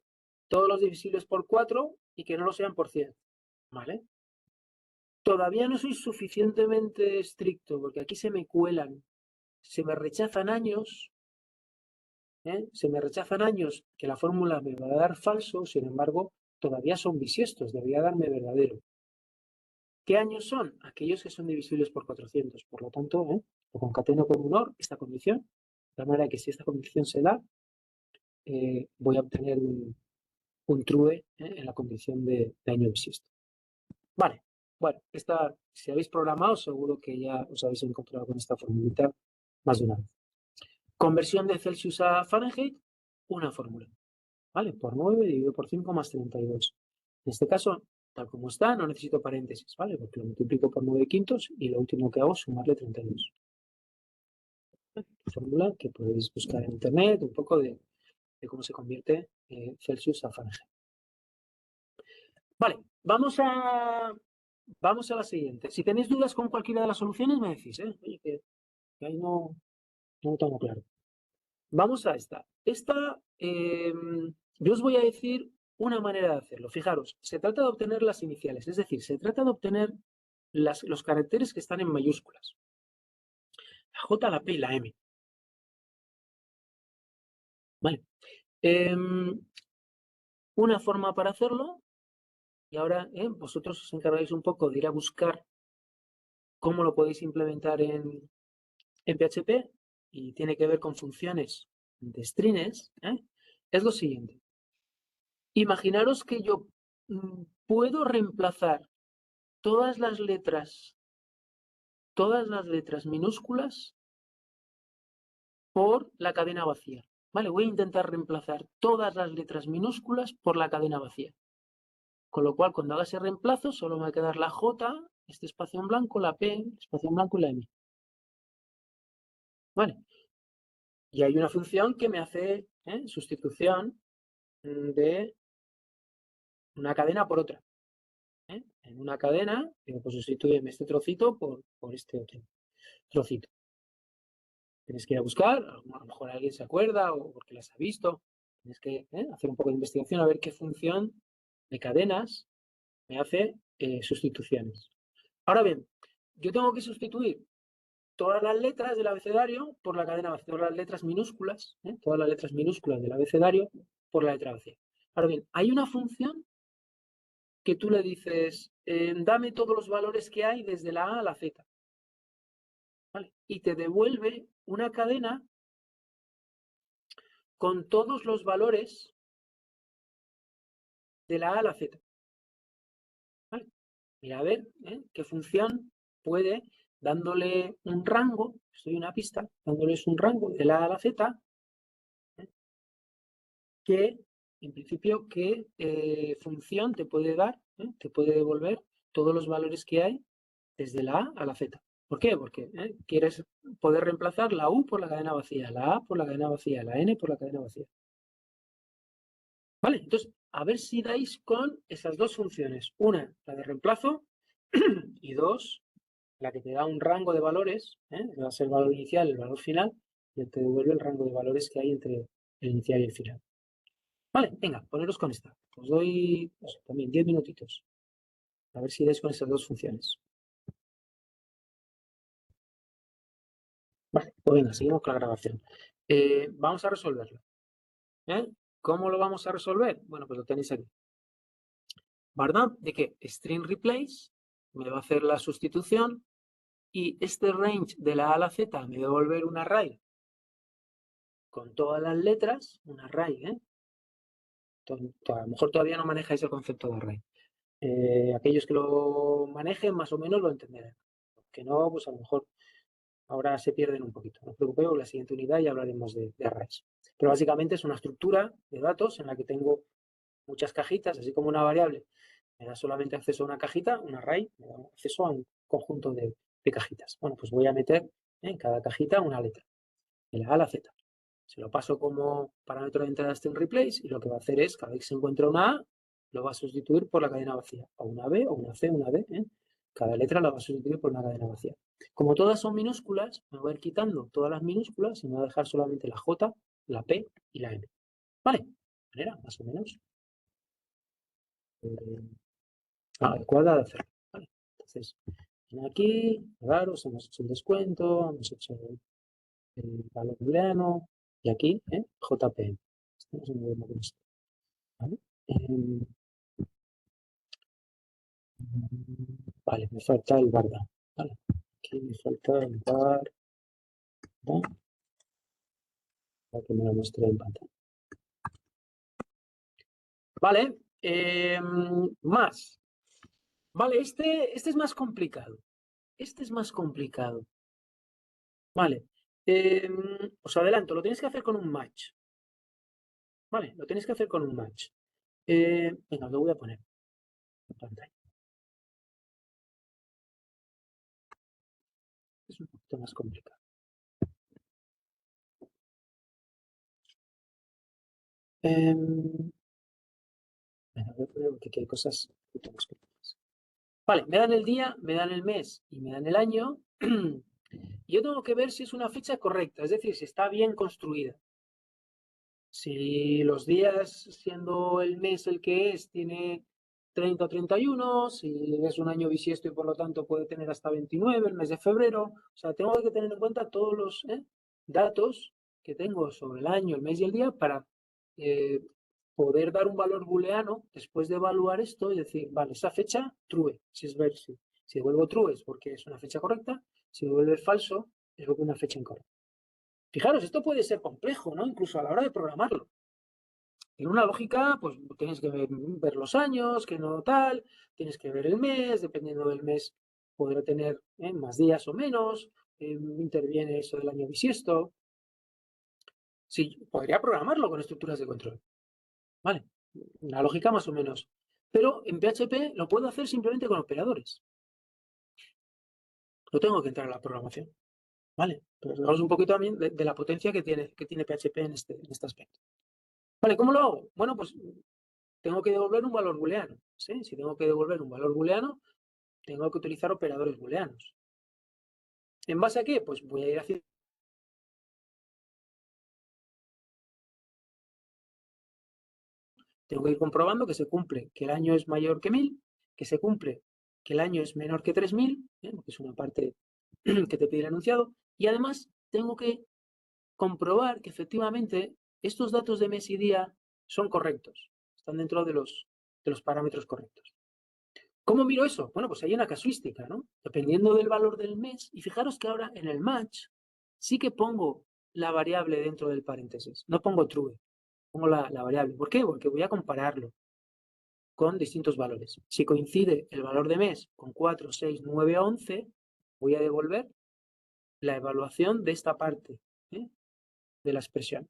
todos los divisibles por 4 y que no lo sean por 100. ¿Vale? Todavía no soy suficientemente estricto porque aquí se me cuelan, se me rechazan años, se me rechazan años que la fórmula me va a dar falso, sin embargo, todavía son bisiestos, debería darme verdadero. ¿Qué años son? Aquellos que son divisibles por 400. Por lo tanto, lo concateno con un OR, esta condición, de tal manera que si esta condición se da, voy a obtener un true en la condición de año bisiesto. Vale, bueno, si habéis programado, seguro que ya os habéis encontrado con esta formulita más de una vez. Conversión de Celsius a Fahrenheit, una fórmula. ¿Vale? Por 9 dividido por 5 más 32. En este caso, tal como está, no necesito paréntesis, ¿vale? Porque lo multiplico por 9 quintos y lo último que hago es sumarle 32. Fórmula que podéis buscar en internet, un poco de cómo se convierte Celsius a Fahrenheit. Vale, vamos a la siguiente. Si tenéis dudas con cualquiera de las soluciones, me decís, Oye, que ahí no lo tengo claro. Vamos a esta. Yo os voy a decir una manera de hacerlo. Fijaros, se trata de obtener las iniciales, es decir, se trata de obtener los caracteres que están en mayúsculas. La J, la P y la M. Vale. Una forma para hacerlo, y ahora vosotros os encargáis un poco de ir a buscar cómo lo podéis implementar en PHP, y tiene que ver con funciones de strings, es lo siguiente. Imaginaros que yo puedo reemplazar todas las letras minúsculas por la cadena vacía. Vale, voy a intentar reemplazar todas las letras minúsculas por la cadena vacía. Con lo cual, cuando haga ese reemplazo, solo me va a quedar la J, este espacio en blanco, la P, espacio en blanco y la M. Vale. Y hay una función que me hace sustitución de una cadena por otra. En una cadena, pues sustituye este trocito por este otro trocito. Tienes que ir a buscar, a lo mejor alguien se acuerda o porque las ha visto. Tienes que hacer un poco de investigación a ver qué función de cadenas me hace sustituciones. Ahora bien, yo tengo que sustituir todas las letras del abecedario por la cadena vacía, todas las letras minúsculas, todas las letras minúsculas del abecedario por la letra vacía. Ahora bien, hay una función que tú le dices, dame todos los valores que hay desde la A a la Z. ¿Vale? Y te devuelve una cadena con todos los valores de la A a la Z. ¿Vale? Mira, a ver qué función puede dándole un rango, estoy en una pista, dándoles un rango de la A a la Z, que en principio, ¿qué función te puede dar? Te puede devolver todos los valores que hay desde la A a la Z. ¿Por qué? Porque quieres poder reemplazar la U por la cadena vacía, la A por la cadena vacía, la N por la cadena vacía. ¿Vale? Entonces, a ver si dais con esas dos funciones. Una, la de reemplazo, y dos, la que te da un rango de valores, que va a ser el valor inicial y el valor final, y te devuelve el rango de valores que hay entre el inicial y el final. Vale, venga, poneros con esta. Os doy también 10 minutitos. A ver si dais con esas dos funciones. Vale, pues venga, seguimos con la grabación. Vamos a resolverlo. ¿Cómo lo vamos a resolver? Bueno, pues lo tenéis aquí. ¿Verdad? De que string replace me va a hacer la sustitución y este range de la A a la Z me va a devolver un array con todas las letras, un array, a lo mejor todavía no manejáis el concepto de array. Aquellos que lo manejen más o menos lo entenderán. Que no, pues a lo mejor ahora se pierden un poquito. No os preocupéis, en la siguiente unidad ya hablaremos de arrays. Pero básicamente es una estructura de datos en la que tengo muchas cajitas, así como una variable me da solamente acceso a una cajita, un array me da acceso a un conjunto de cajitas. Bueno, pues voy a meter en cada cajita una letra, de la A a la Z. Se lo paso como parámetro de entrada string replace y lo que va a hacer es, cada vez que se encuentra una A, lo va a sustituir por la cadena vacía, o una B, o una C, una D. Cada letra la va a sustituir por una cadena vacía. Como todas son minúsculas, me voy a ir quitando todas las minúsculas y me voy a dejar solamente la J, la P y la M. ¿Vale? De manera más o menos adecuada de hacerlo. ¿Vale? Entonces, aquí, daros, hemos hecho el descuento, hemos hecho el valor booleano y aquí, JPM. Estamos en el con esto. ¿Vale? Vale, me falta el barda. Vale, aquí me falta el bar. Para que me lo muestre en pantalla. Vale, más. Vale, este es más complicado. Este es más complicado. Vale, os adelanto, lo tenéis que hacer con un match. Vale, lo tenéis que hacer con un match. Venga, lo voy a poner en pantalla. Es un poquito más complicado. Venga, voy a poner porque aquí hay cosas un poquito más complicadas. Vale, me dan el día, me dan el mes y me dan el año. Y yo tengo que ver si es una fecha correcta, es decir, si está bien construida. Si los días, siendo el mes el que es, tiene 30 o 31, si es un año bisiesto y por lo tanto puede tener hasta 29, el mes de febrero. O sea, tengo que tener en cuenta todos los datos que tengo sobre el año, el mes y el día para poder dar un valor booleano después de evaluar esto y decir, vale, esa fecha, true. Si es ver si devuelvo true es porque es una fecha correcta, si devuelve falso es porque es una fecha incorrecta. Fijaros, esto puede ser complejo, ¿no? Incluso a la hora de programarlo. En una lógica, pues tienes que ver los años, que no tal, tienes que ver el mes, dependiendo del mes podrá tener más días o menos, interviene eso del año bisiesto. Sí, podría programarlo con estructuras de control. Vale, una lógica más o menos. Pero en PHP lo puedo hacer simplemente con operadores. No tengo que entrar a la programación. Vale, pero fijaos un poquito también de la potencia que tiene PHP en este aspecto. Vale, ¿cómo lo hago? Bueno, pues tengo que devolver un valor booleano. ¿Sí? Si tengo que devolver un valor booleano, tengo que utilizar operadores booleanos. ¿En base a qué? Pues voy a ir haciendo. Tengo que ir comprobando que se cumple que el año es mayor que 1000, que se cumple que el año es menor que 3000, que es una parte que te pide el enunciado, y además tengo que comprobar que efectivamente estos datos de mes y día son correctos, están dentro de los parámetros correctos. ¿Cómo miro eso? Bueno, pues hay una casuística, ¿no? Dependiendo del valor del mes, y fijaros que ahora en el match sí que pongo la variable dentro del paréntesis, no pongo true, pongo la variable. ¿Por qué? Porque voy a compararlo con distintos valores. Si coincide el valor de mes con 4, 6, 9, 11, voy a devolver la evaluación de esta parte de la expresión.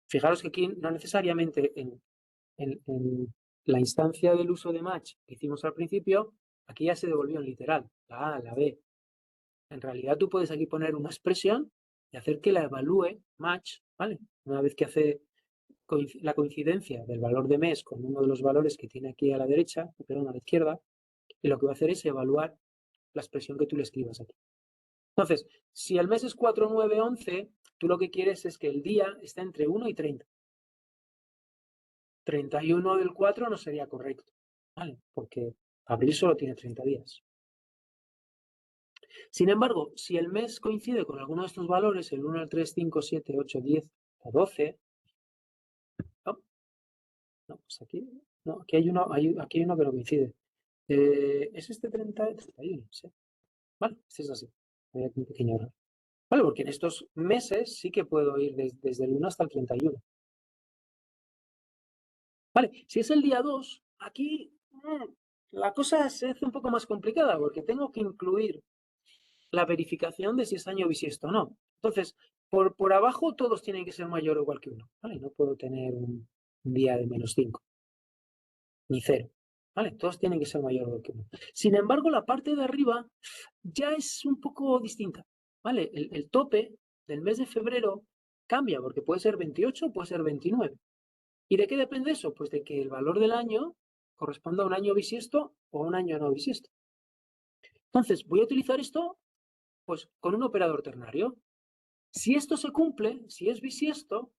Fijaros que aquí no necesariamente en la instancia del uso de match que hicimos al principio, aquí ya se devolvió en literal, la A, la B. En realidad tú puedes aquí poner una expresión y hacer que la evalúe match, ¿vale? Una vez que hace la coincidencia del valor de mes con uno de los valores que tiene aquí a la derecha, perdón, a la izquierda, y lo que va a hacer es evaluar la expresión que tú le escribas aquí. Entonces, si el mes es 4, 9, 11, tú lo que quieres es que el día esté entre 1 y 30. 31 del 4 no sería correcto, ¿vale? Porque abril solo tiene 30 días. Sin embargo, si el mes coincide con alguno de estos valores, el 1, el 3, 5, 7, 8, 10 o 12, no, pues aquí, no, aquí hay uno que no coincide. ¿Es este 30, 31? Sí. Vale, este es así. Hay aquí un pequeño error. Vale, porque en estos meses sí que puedo ir desde el 1 hasta el 31. Vale, si es el día 2, aquí la cosa se hace un poco más complicada porque tengo que incluir la verificación de si es año bisiesto o no. Entonces, por abajo todos tienen que ser mayor o igual que 1. ¿Vale? No puedo tener un día de -5, ni 0. ¿Vale? Todos tienen que ser mayor o igual que 1. Sin embargo, la parte de arriba ya es un poco distinta. ¿Vale? El tope del mes de febrero cambia porque puede ser 28 o puede ser 29. ¿Y de qué depende eso? Pues de que el valor del año corresponda a un año bisiesto o a un año no bisiesto. Entonces, voy a utilizar esto pues con un operador ternario. Si esto se cumple, si es bisiesto,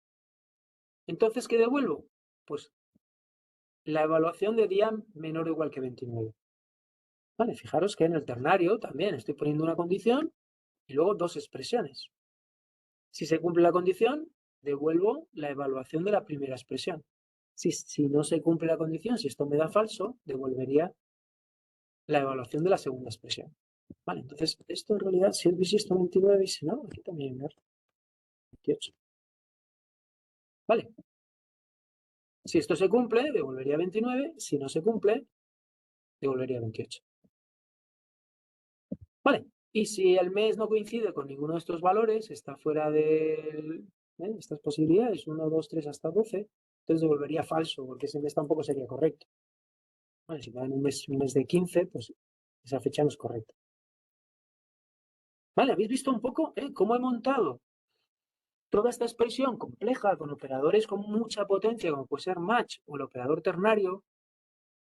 entonces ¿qué devuelvo? Pues la evaluación de día menor o igual que 29. Vale, fijaros que en el ternario también estoy poniendo una condición y luego dos expresiones. Si se cumple la condición, devuelvo la evaluación de la primera expresión. Si no se cumple la condición, si esto me da falso, devolvería la evaluación de la segunda expresión. Vale, entonces esto en realidad, si es bisiesto 29 y si no, aquí también hay 28. Vale. Si esto se cumple, devolvería 29. Si no se cumple, devolvería 28. Vale. Y si el mes no coincide con ninguno de estos valores, está fuera de estas posibilidades, 1, 2, 3 hasta 12, entonces devolvería falso, porque ese mes tampoco sería correcto. Vale, si me dan un mes de 15, pues esa fecha no es correcta. Vale, ¿habéis visto un poco cómo he montado toda esta expresión compleja con operadores con mucha potencia, como puede ser match o el operador ternario,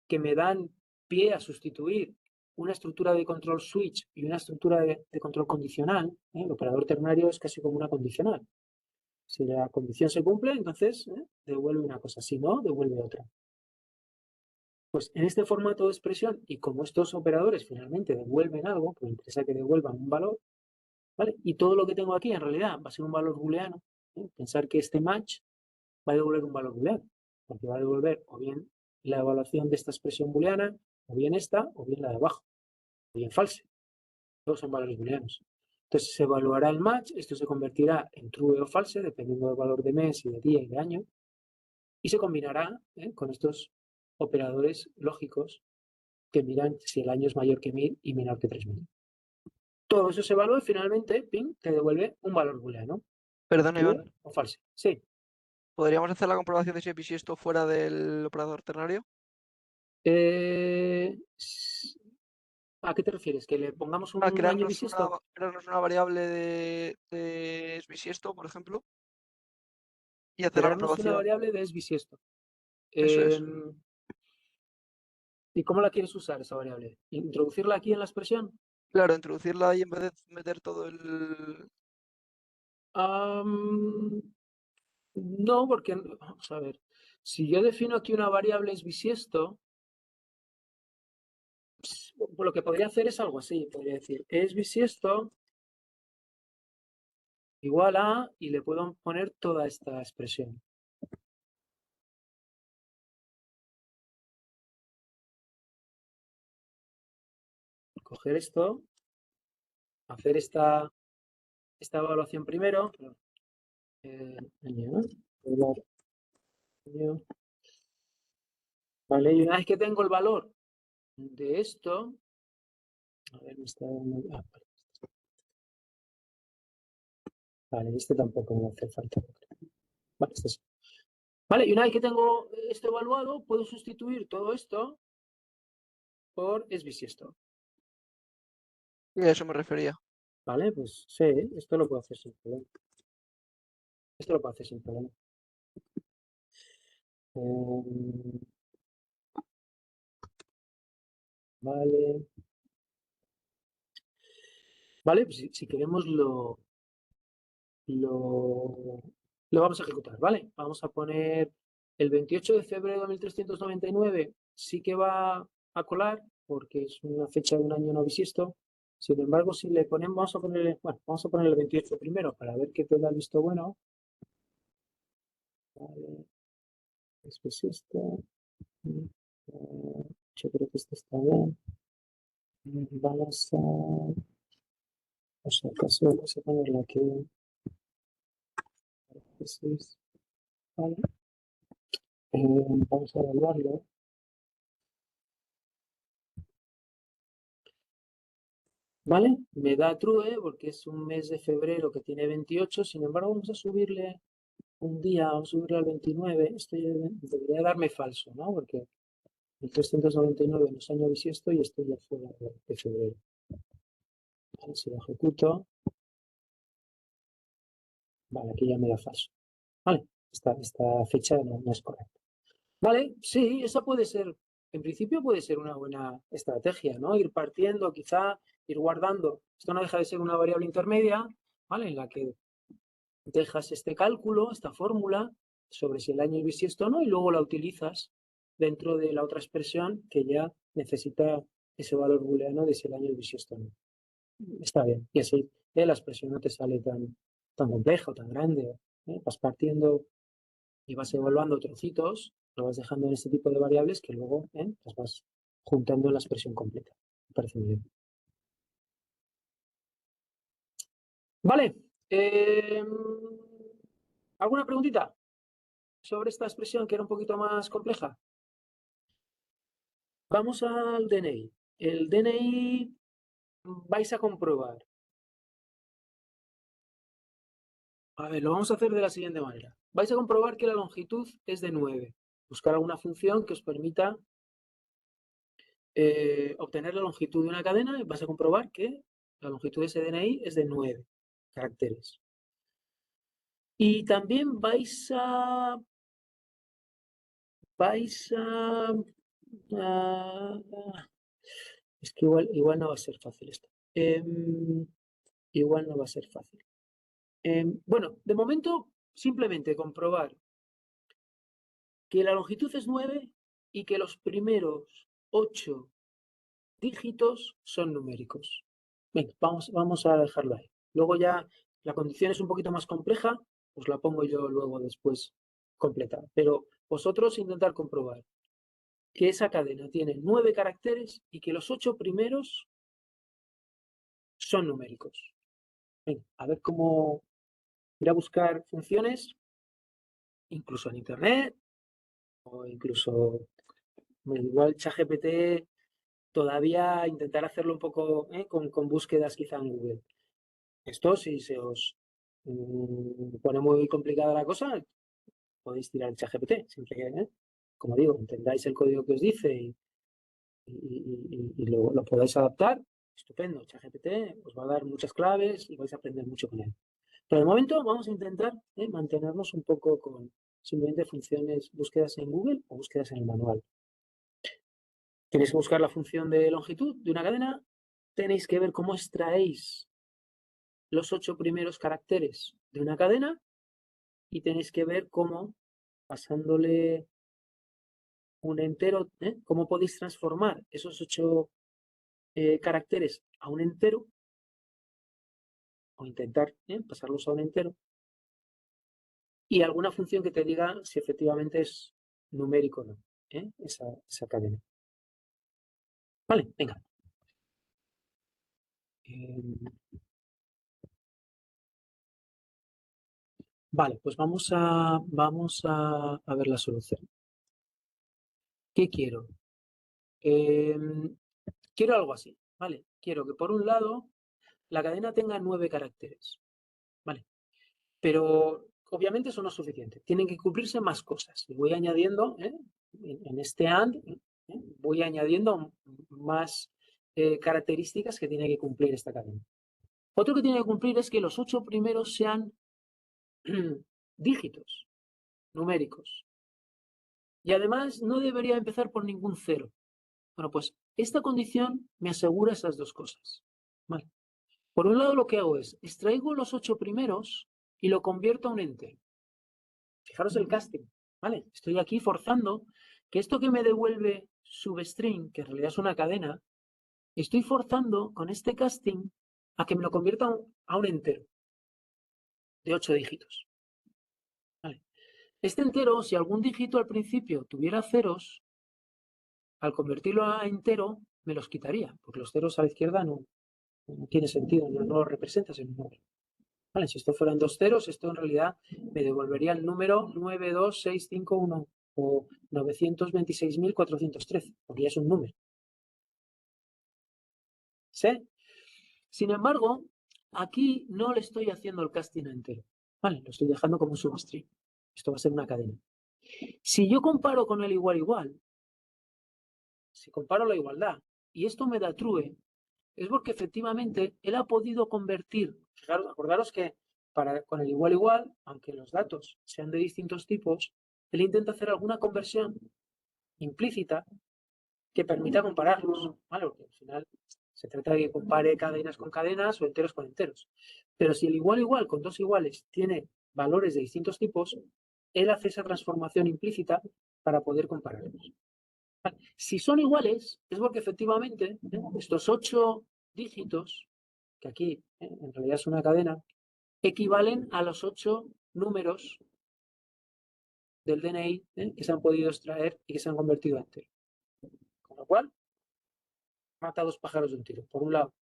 que me dan pie a sustituir una estructura de control switch y una estructura de control condicional? El operador ternario es casi como una condicional. Si la condición se cumple, entonces devuelve una cosa, si no, devuelve otra. Pues en este formato de expresión, y como estos operadores finalmente devuelven algo, pues me interesa que devuelvan un valor, ¿vale? Y todo lo que tengo aquí en realidad va a ser un valor booleano. Pensar que este match va a devolver un valor booleano, porque va a devolver o bien la evaluación de esta expresión booleana, o bien esta, o bien la de abajo, o bien false. Todos son valores booleanos. Entonces se evaluará el match, esto se convertirá en true o false, dependiendo del valor de mes y de día y de año, y se combinará con estos operadores lógicos que miran si el año es mayor que 1000 y menor que 3000. Todo eso se evalúa y finalmente, ping, te devuelve un valor booleano, Perdona, true Iván. o false. Sí. ¿Podríamos hacer la comprobación de si es bisiesto fuera del operador ternario? ¿A qué te refieres? ¿Que le pongamos A un año bisiesto? crearnos una variable de es bisiesto, por ejemplo, y hacer la Crearnos una comprobación. variable de es bisiesto. Eso es. ¿Y cómo la quieres usar esa variable? ¿Introducirla aquí en la expresión? Claro, introducirla ahí en vez de meter todo el... No, porque, vamos a ver, si yo defino aquí una variable es bisiesto, pues lo que podría hacer es algo así, podría decir es bisiesto igual a, y le puedo poner toda esta expresión. Coger esto, hacer esta evaluación primero, año, año. Vale, y una vez que tengo el valor de esto, A ver, me está dando... vale. Vale, este tampoco me hace falta. Vale, este sí. Vale, y una vez que tengo esto evaluado, puedo sustituir todo esto por es bisiesto. Y a eso me refería. Vale, pues sí, esto lo puedo hacer sin problema. Esto lo puedo hacer sin problema. Em, vale. Vale, pues si queremos lo, lo vamos a ejecutar, ¿vale? Vamos a poner el 28 de febrero de 1399, sí que va a colar porque es una fecha de un año no bisiesto. Sin embargo, si le ponemos, vamos a poner el 28 primero para ver qué te da el visto bueno. Vale, es bisiesto. Yo creo que este está bien. Vamos a, por si acaso, vamos a ponerlo aquí. Vale. Vamos a evaluarlo. ¿Vale? Me da true porque es un mes de febrero que tiene 28, sin embargo vamos a subirle un día, vamos a subirle al 29, esto ya debería darme falso, ¿no? Porque el 399 no es año bisiesto y esto ya fuera de febrero. Vale, si lo ejecuto, vale, aquí ya me da falso. Vale, esta fecha no es correcta. Vale, sí, esa puede ser, en principio puede ser una buena estrategia, ¿no? Ir partiendo, quizá ir guardando. Esto no deja de ser una variable intermedia, ¿vale? En la que dejas este cálculo, esta fórmula, sobre si el año es bisiesto o no, y luego la utilizas dentro de la otra expresión que ya necesita ese valor booleano de si el año es bisiesto o no. Está bien. Y así la expresión no te sale tan compleja o tan grande. Vas partiendo y vas evaluando trocitos, lo vas dejando en este tipo de variables que luego las vas juntando en la expresión completa. Me parece muy bien. Vale. ¿Alguna preguntita sobre esta expresión que era un poquito más compleja? Vamos al DNI. El DNI vais a comprobar. A ver, lo vamos a hacer de la siguiente manera. Vais a comprobar que la longitud es de 9. Buscar alguna función que os permita obtener la longitud de una cadena y vais a comprobar que la longitud de ese DNI es de 9 caracteres. Y también vais a es que igual no va a ser fácil esto. Igual no va a ser fácil. Bueno, de momento, simplemente comprobar que la longitud es 9 y que los primeros 8 dígitos son numéricos. Venga, vamos a dejarlo ahí. Luego ya la condición es un poquito más compleja, os la pongo yo luego después completada. Pero vosotros intentar comprobar que esa cadena tiene 9 caracteres y que los 8 primeros son numéricos. Venga, a ver cómo ir a buscar funciones, incluso en Internet, o incluso igual ChatGPT, todavía intentar hacerlo un poco con búsquedas quizá en Google. Esto, si se os pone muy complicada la cosa, podéis tirar el ChatGPT, siempre que, como digo, entendáis el código que os dice y lo podáis adaptar, estupendo. ChatGPT os va a dar muchas claves y vais a aprender mucho con él. Pero de momento vamos a intentar mantenernos un poco con simplemente funciones, búsquedas en Google o búsquedas en el manual. Tenéis que buscar la función de longitud de una cadena, tenéis que ver cómo extraéis los 8 primeros caracteres de una cadena y tenéis que ver cómo, pasándole un entero, cómo podéis transformar esos 8 caracteres a un entero o intentar pasarlos a un entero y alguna función que te diga si efectivamente es numérico o no, esa cadena. Vale, venga. Vale, pues vamos a ver la solución. ¿Qué quiero? Quiero algo así. ¿vale? Quiero que por un lado la cadena tenga 9 caracteres, ¿vale? Pero obviamente eso no es suficiente. Tienen que cumplirse más cosas. Y voy añadiendo, en este AND, voy añadiendo más características que tiene que cumplir esta cadena. Otro que tiene que cumplir es que los 8 primeros sean dígitos numéricos. Y además no debería empezar por ningún cero. Bueno, pues esta condición me asegura esas dos cosas. Vale. Por un lado lo que hago es extraigo los 8 primeros y lo convierto a un entero. Fijaros el casting, ¿vale? Estoy aquí forzando que esto que me devuelve substring, que en realidad es una cadena, estoy forzando con este casting a que me lo convierta a un entero de 8 dígitos. ¿Vale? Este entero, si algún dígito al principio tuviera ceros, al convertirlo a entero, me los quitaría, porque los ceros a la izquierda no tiene sentido, no los representas en un número. Vale, si esto fueran dos ceros, esto en realidad me devolvería el número 92651 o 926.413, porque ya es un número. ¿Sí? Sin embargo, aquí no le estoy haciendo el casting entero. Vale, lo estoy dejando como un substring. Esto va a ser una cadena. Si yo comparo con el igual igual, si comparo la igualdad y esto me da true, es porque efectivamente él ha podido convertir, fijaros, acordaros que con el igual igual, aunque los datos sean de distintos tipos, él intenta hacer alguna conversión implícita que permita compararlos, ¿vale? Porque al final se trata de que compare cadenas con cadenas o enteros con enteros. Pero si el igual igual con dos iguales tiene valores de distintos tipos, él hace esa transformación implícita para poder compararlos. Si son iguales, es porque efectivamente estos 8 dígitos, que aquí en realidad es una cadena, equivalen a los 8 números del DNI que se han podido extraer y que se han convertido en entero. Con lo cual, mata dos pájaros de un tiro. Por un lado,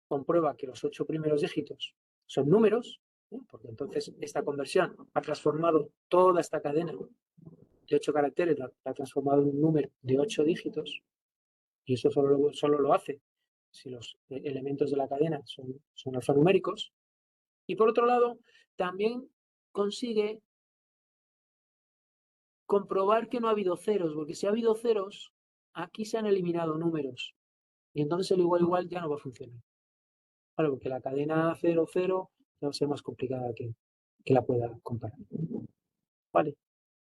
comprueba que los 8 primeros dígitos son números, porque entonces esta conversión ha transformado toda esta cadena de 8 caracteres, la ha transformado en un número de 8 dígitos, y eso solo lo hace si los elementos de la cadena son alfanuméricos. Y por otro lado, también consigue comprobar que no ha habido ceros, porque si ha habido ceros, aquí se han eliminado números. Y entonces el igual igual ya no va a funcionar. Claro, porque la cadena 0, 0 ya va a ser más complicada que la pueda comparar. Vale.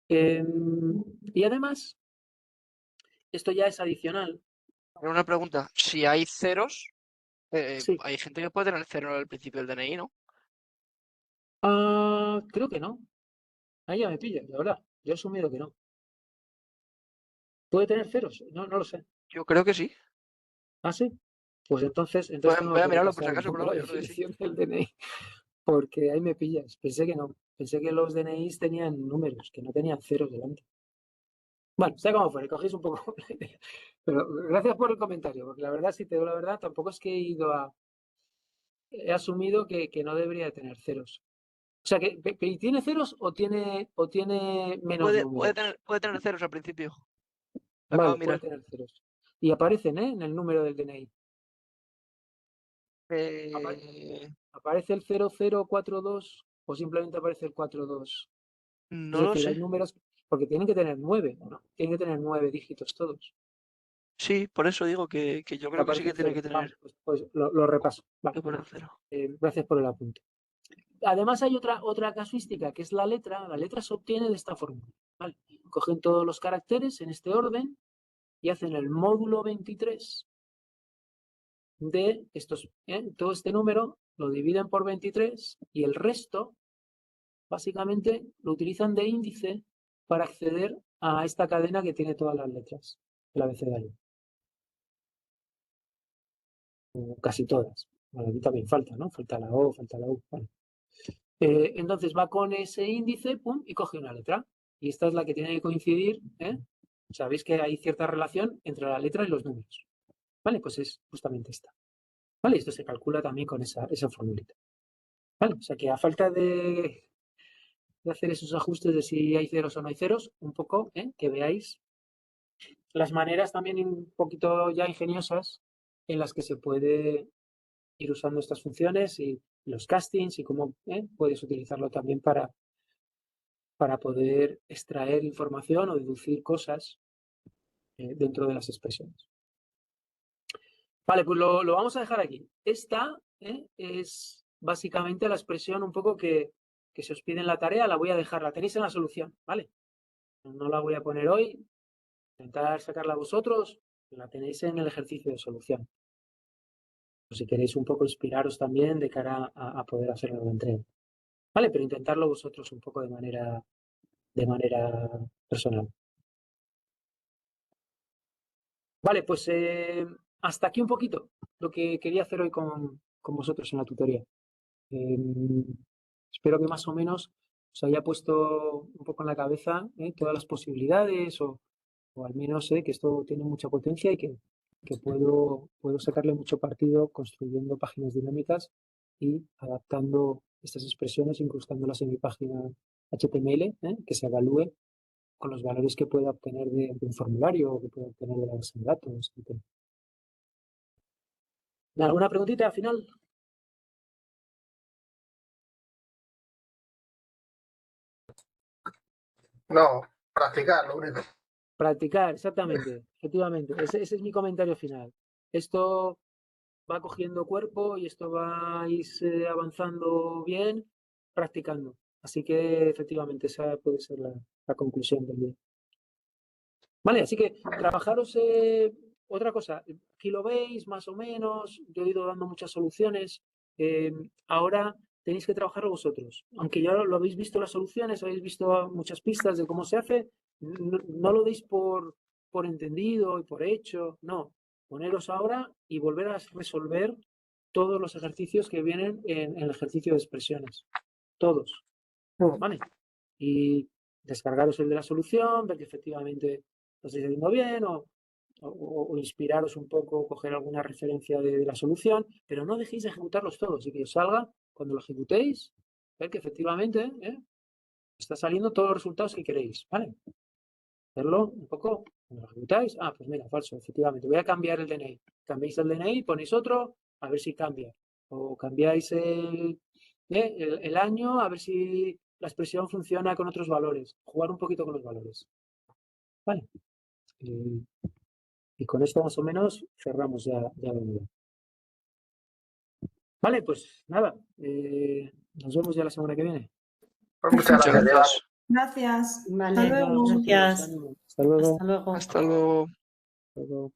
Y además, esto ya es adicional. Una pregunta, si hay ceros, Sí. hay gente que puede tener cero al principio del DNI, ¿no? Creo que no. Ahí ya me pilla, la verdad. Yo he asumido que no. ¿Puede tener ceros? No, no lo sé. Yo creo que sí. ¿Ah, sí? Pues entonces Voy a, tengo voy a que mirarlo por si repasar un acaso, poco pero la vamos, yo creo que sí. definición del DNI, porque ahí me pillas. Pensé que no. Pensé que los DNIs tenían números, que no tenían ceros delante. Bueno, sea como fuere, cogéis un poco la idea. Pero gracias por el comentario, porque la verdad, si te digo la verdad, tampoco es que he asumido que no debería de tener ceros. O sea, que ¿tiene ceros o tiene menos números? Puede tener ceros al principio. Lo acabo Vale, de puede mirar. tener ceros. Y aparecen, en el número del DNI. Apa- Eh, ¿Aparece el 0042 o simplemente aparece el 42? Es no lo decir, hay sé. números, porque tienen que tener 9, ¿no? Tienen que tener 9 dígitos todos. Sí, por eso digo que yo creo que sí Aparece que el tiene 0. que Vale, tener pues lo repaso. Vale. que poner cero. Gracias por el apunte. Además hay otra casuística, que es la letra. La letra se obtiene de esta forma. ¿Vale? Cogen todos los caracteres en este orden y hacen el módulo 23 de estos, todo este número, lo dividen por 23 y el resto, básicamente, lo utilizan de índice para acceder a esta cadena que tiene todas las letras del abecedario. O casi todas. Bueno, aquí también falta, ¿no? Falta la O, falta la U. Bueno. Entonces va con ese índice, pum, y coge una letra. Y esta es la que tiene que coincidir, ¿eh? Sabéis que hay cierta relación entre la letra y los números. ¿Vale? Pues es justamente esta. ¿Vale? Esto se calcula también con esa formulita. ¿Vale? O sea que a falta de hacer esos ajustes de si hay ceros o no hay ceros, un poco, que veáis las maneras también un poquito ya ingeniosas en las que se puede ir usando estas funciones y los castings y cómo puedes utilizarlo también para poder extraer información o deducir cosas dentro de las expresiones. Vale, pues lo vamos a dejar aquí. Esta es básicamente la expresión un poco que se os pide en la tarea. La voy a dejar, la tenéis en la solución, ¿vale? No la voy a poner hoy. Intentar sacarla vosotros, la tenéis en el ejercicio de solución. O si queréis un poco inspiraros también de cara a poder hacerlo en la entrega. Vale, pero intentarlo vosotros un poco de manera personal. Vale, pues hasta aquí un poquito lo que quería hacer hoy con vosotros en la tutoría. Espero que más o menos os haya puesto un poco en la cabeza todas las posibilidades o al menos sé que esto tiene mucha potencia y que puedo sacarle mucho partido construyendo páginas dinámicas y adaptando estas expresiones, incrustándolas en mi página HTML, que se evalúe con los valores que pueda obtener de un formulario o que pueda obtener de la base de datos. Etc. ¿Alguna preguntita al final? No, practicar, lo único. Practicar, exactamente, efectivamente. Ese es mi comentario final. Esto va cogiendo cuerpo y esto va a ir avanzando bien practicando. Así que efectivamente esa puede ser la conclusión del día. Vale, así que trabajaros otra cosa. Aquí lo veis más o menos. Yo he ido dando muchas soluciones. Ahora tenéis que trabajarlo vosotros. Aunque ya lo habéis visto las soluciones, habéis visto muchas pistas de cómo se hace, no lo deis por entendido y por hecho. No, poneros ahora y volver a resolver todos los ejercicios que vienen en el ejercicio de expresiones. Todos. ¿Vale? Y descargaros el de la solución, ver que efectivamente lo estáis haciendo bien o inspiraros un poco, coger alguna referencia de la solución, pero no dejéis de ejecutarlos todos y que os salga, cuando lo ejecutéis, ver que efectivamente está saliendo todos los resultados que queréis, ¿vale? Verlo un poco, cuando lo ejecutáis, pues mira, falso, efectivamente, voy a cambiar el DNI. Cambiáis el DNI, ponéis otro, a ver si cambia. O cambiáis el año, a ver si la expresión funciona con otros valores. Jugar un poquito con los valores. Vale. Y con esto más o menos cerramos ya la unidad. Vale, pues nada. Nos vemos ya la semana que viene. Pues muchas gracias, Eva. Gracias. Vale, Hasta luego. gracias. Hasta luego. Hasta luego. Hasta luego. Hasta luego.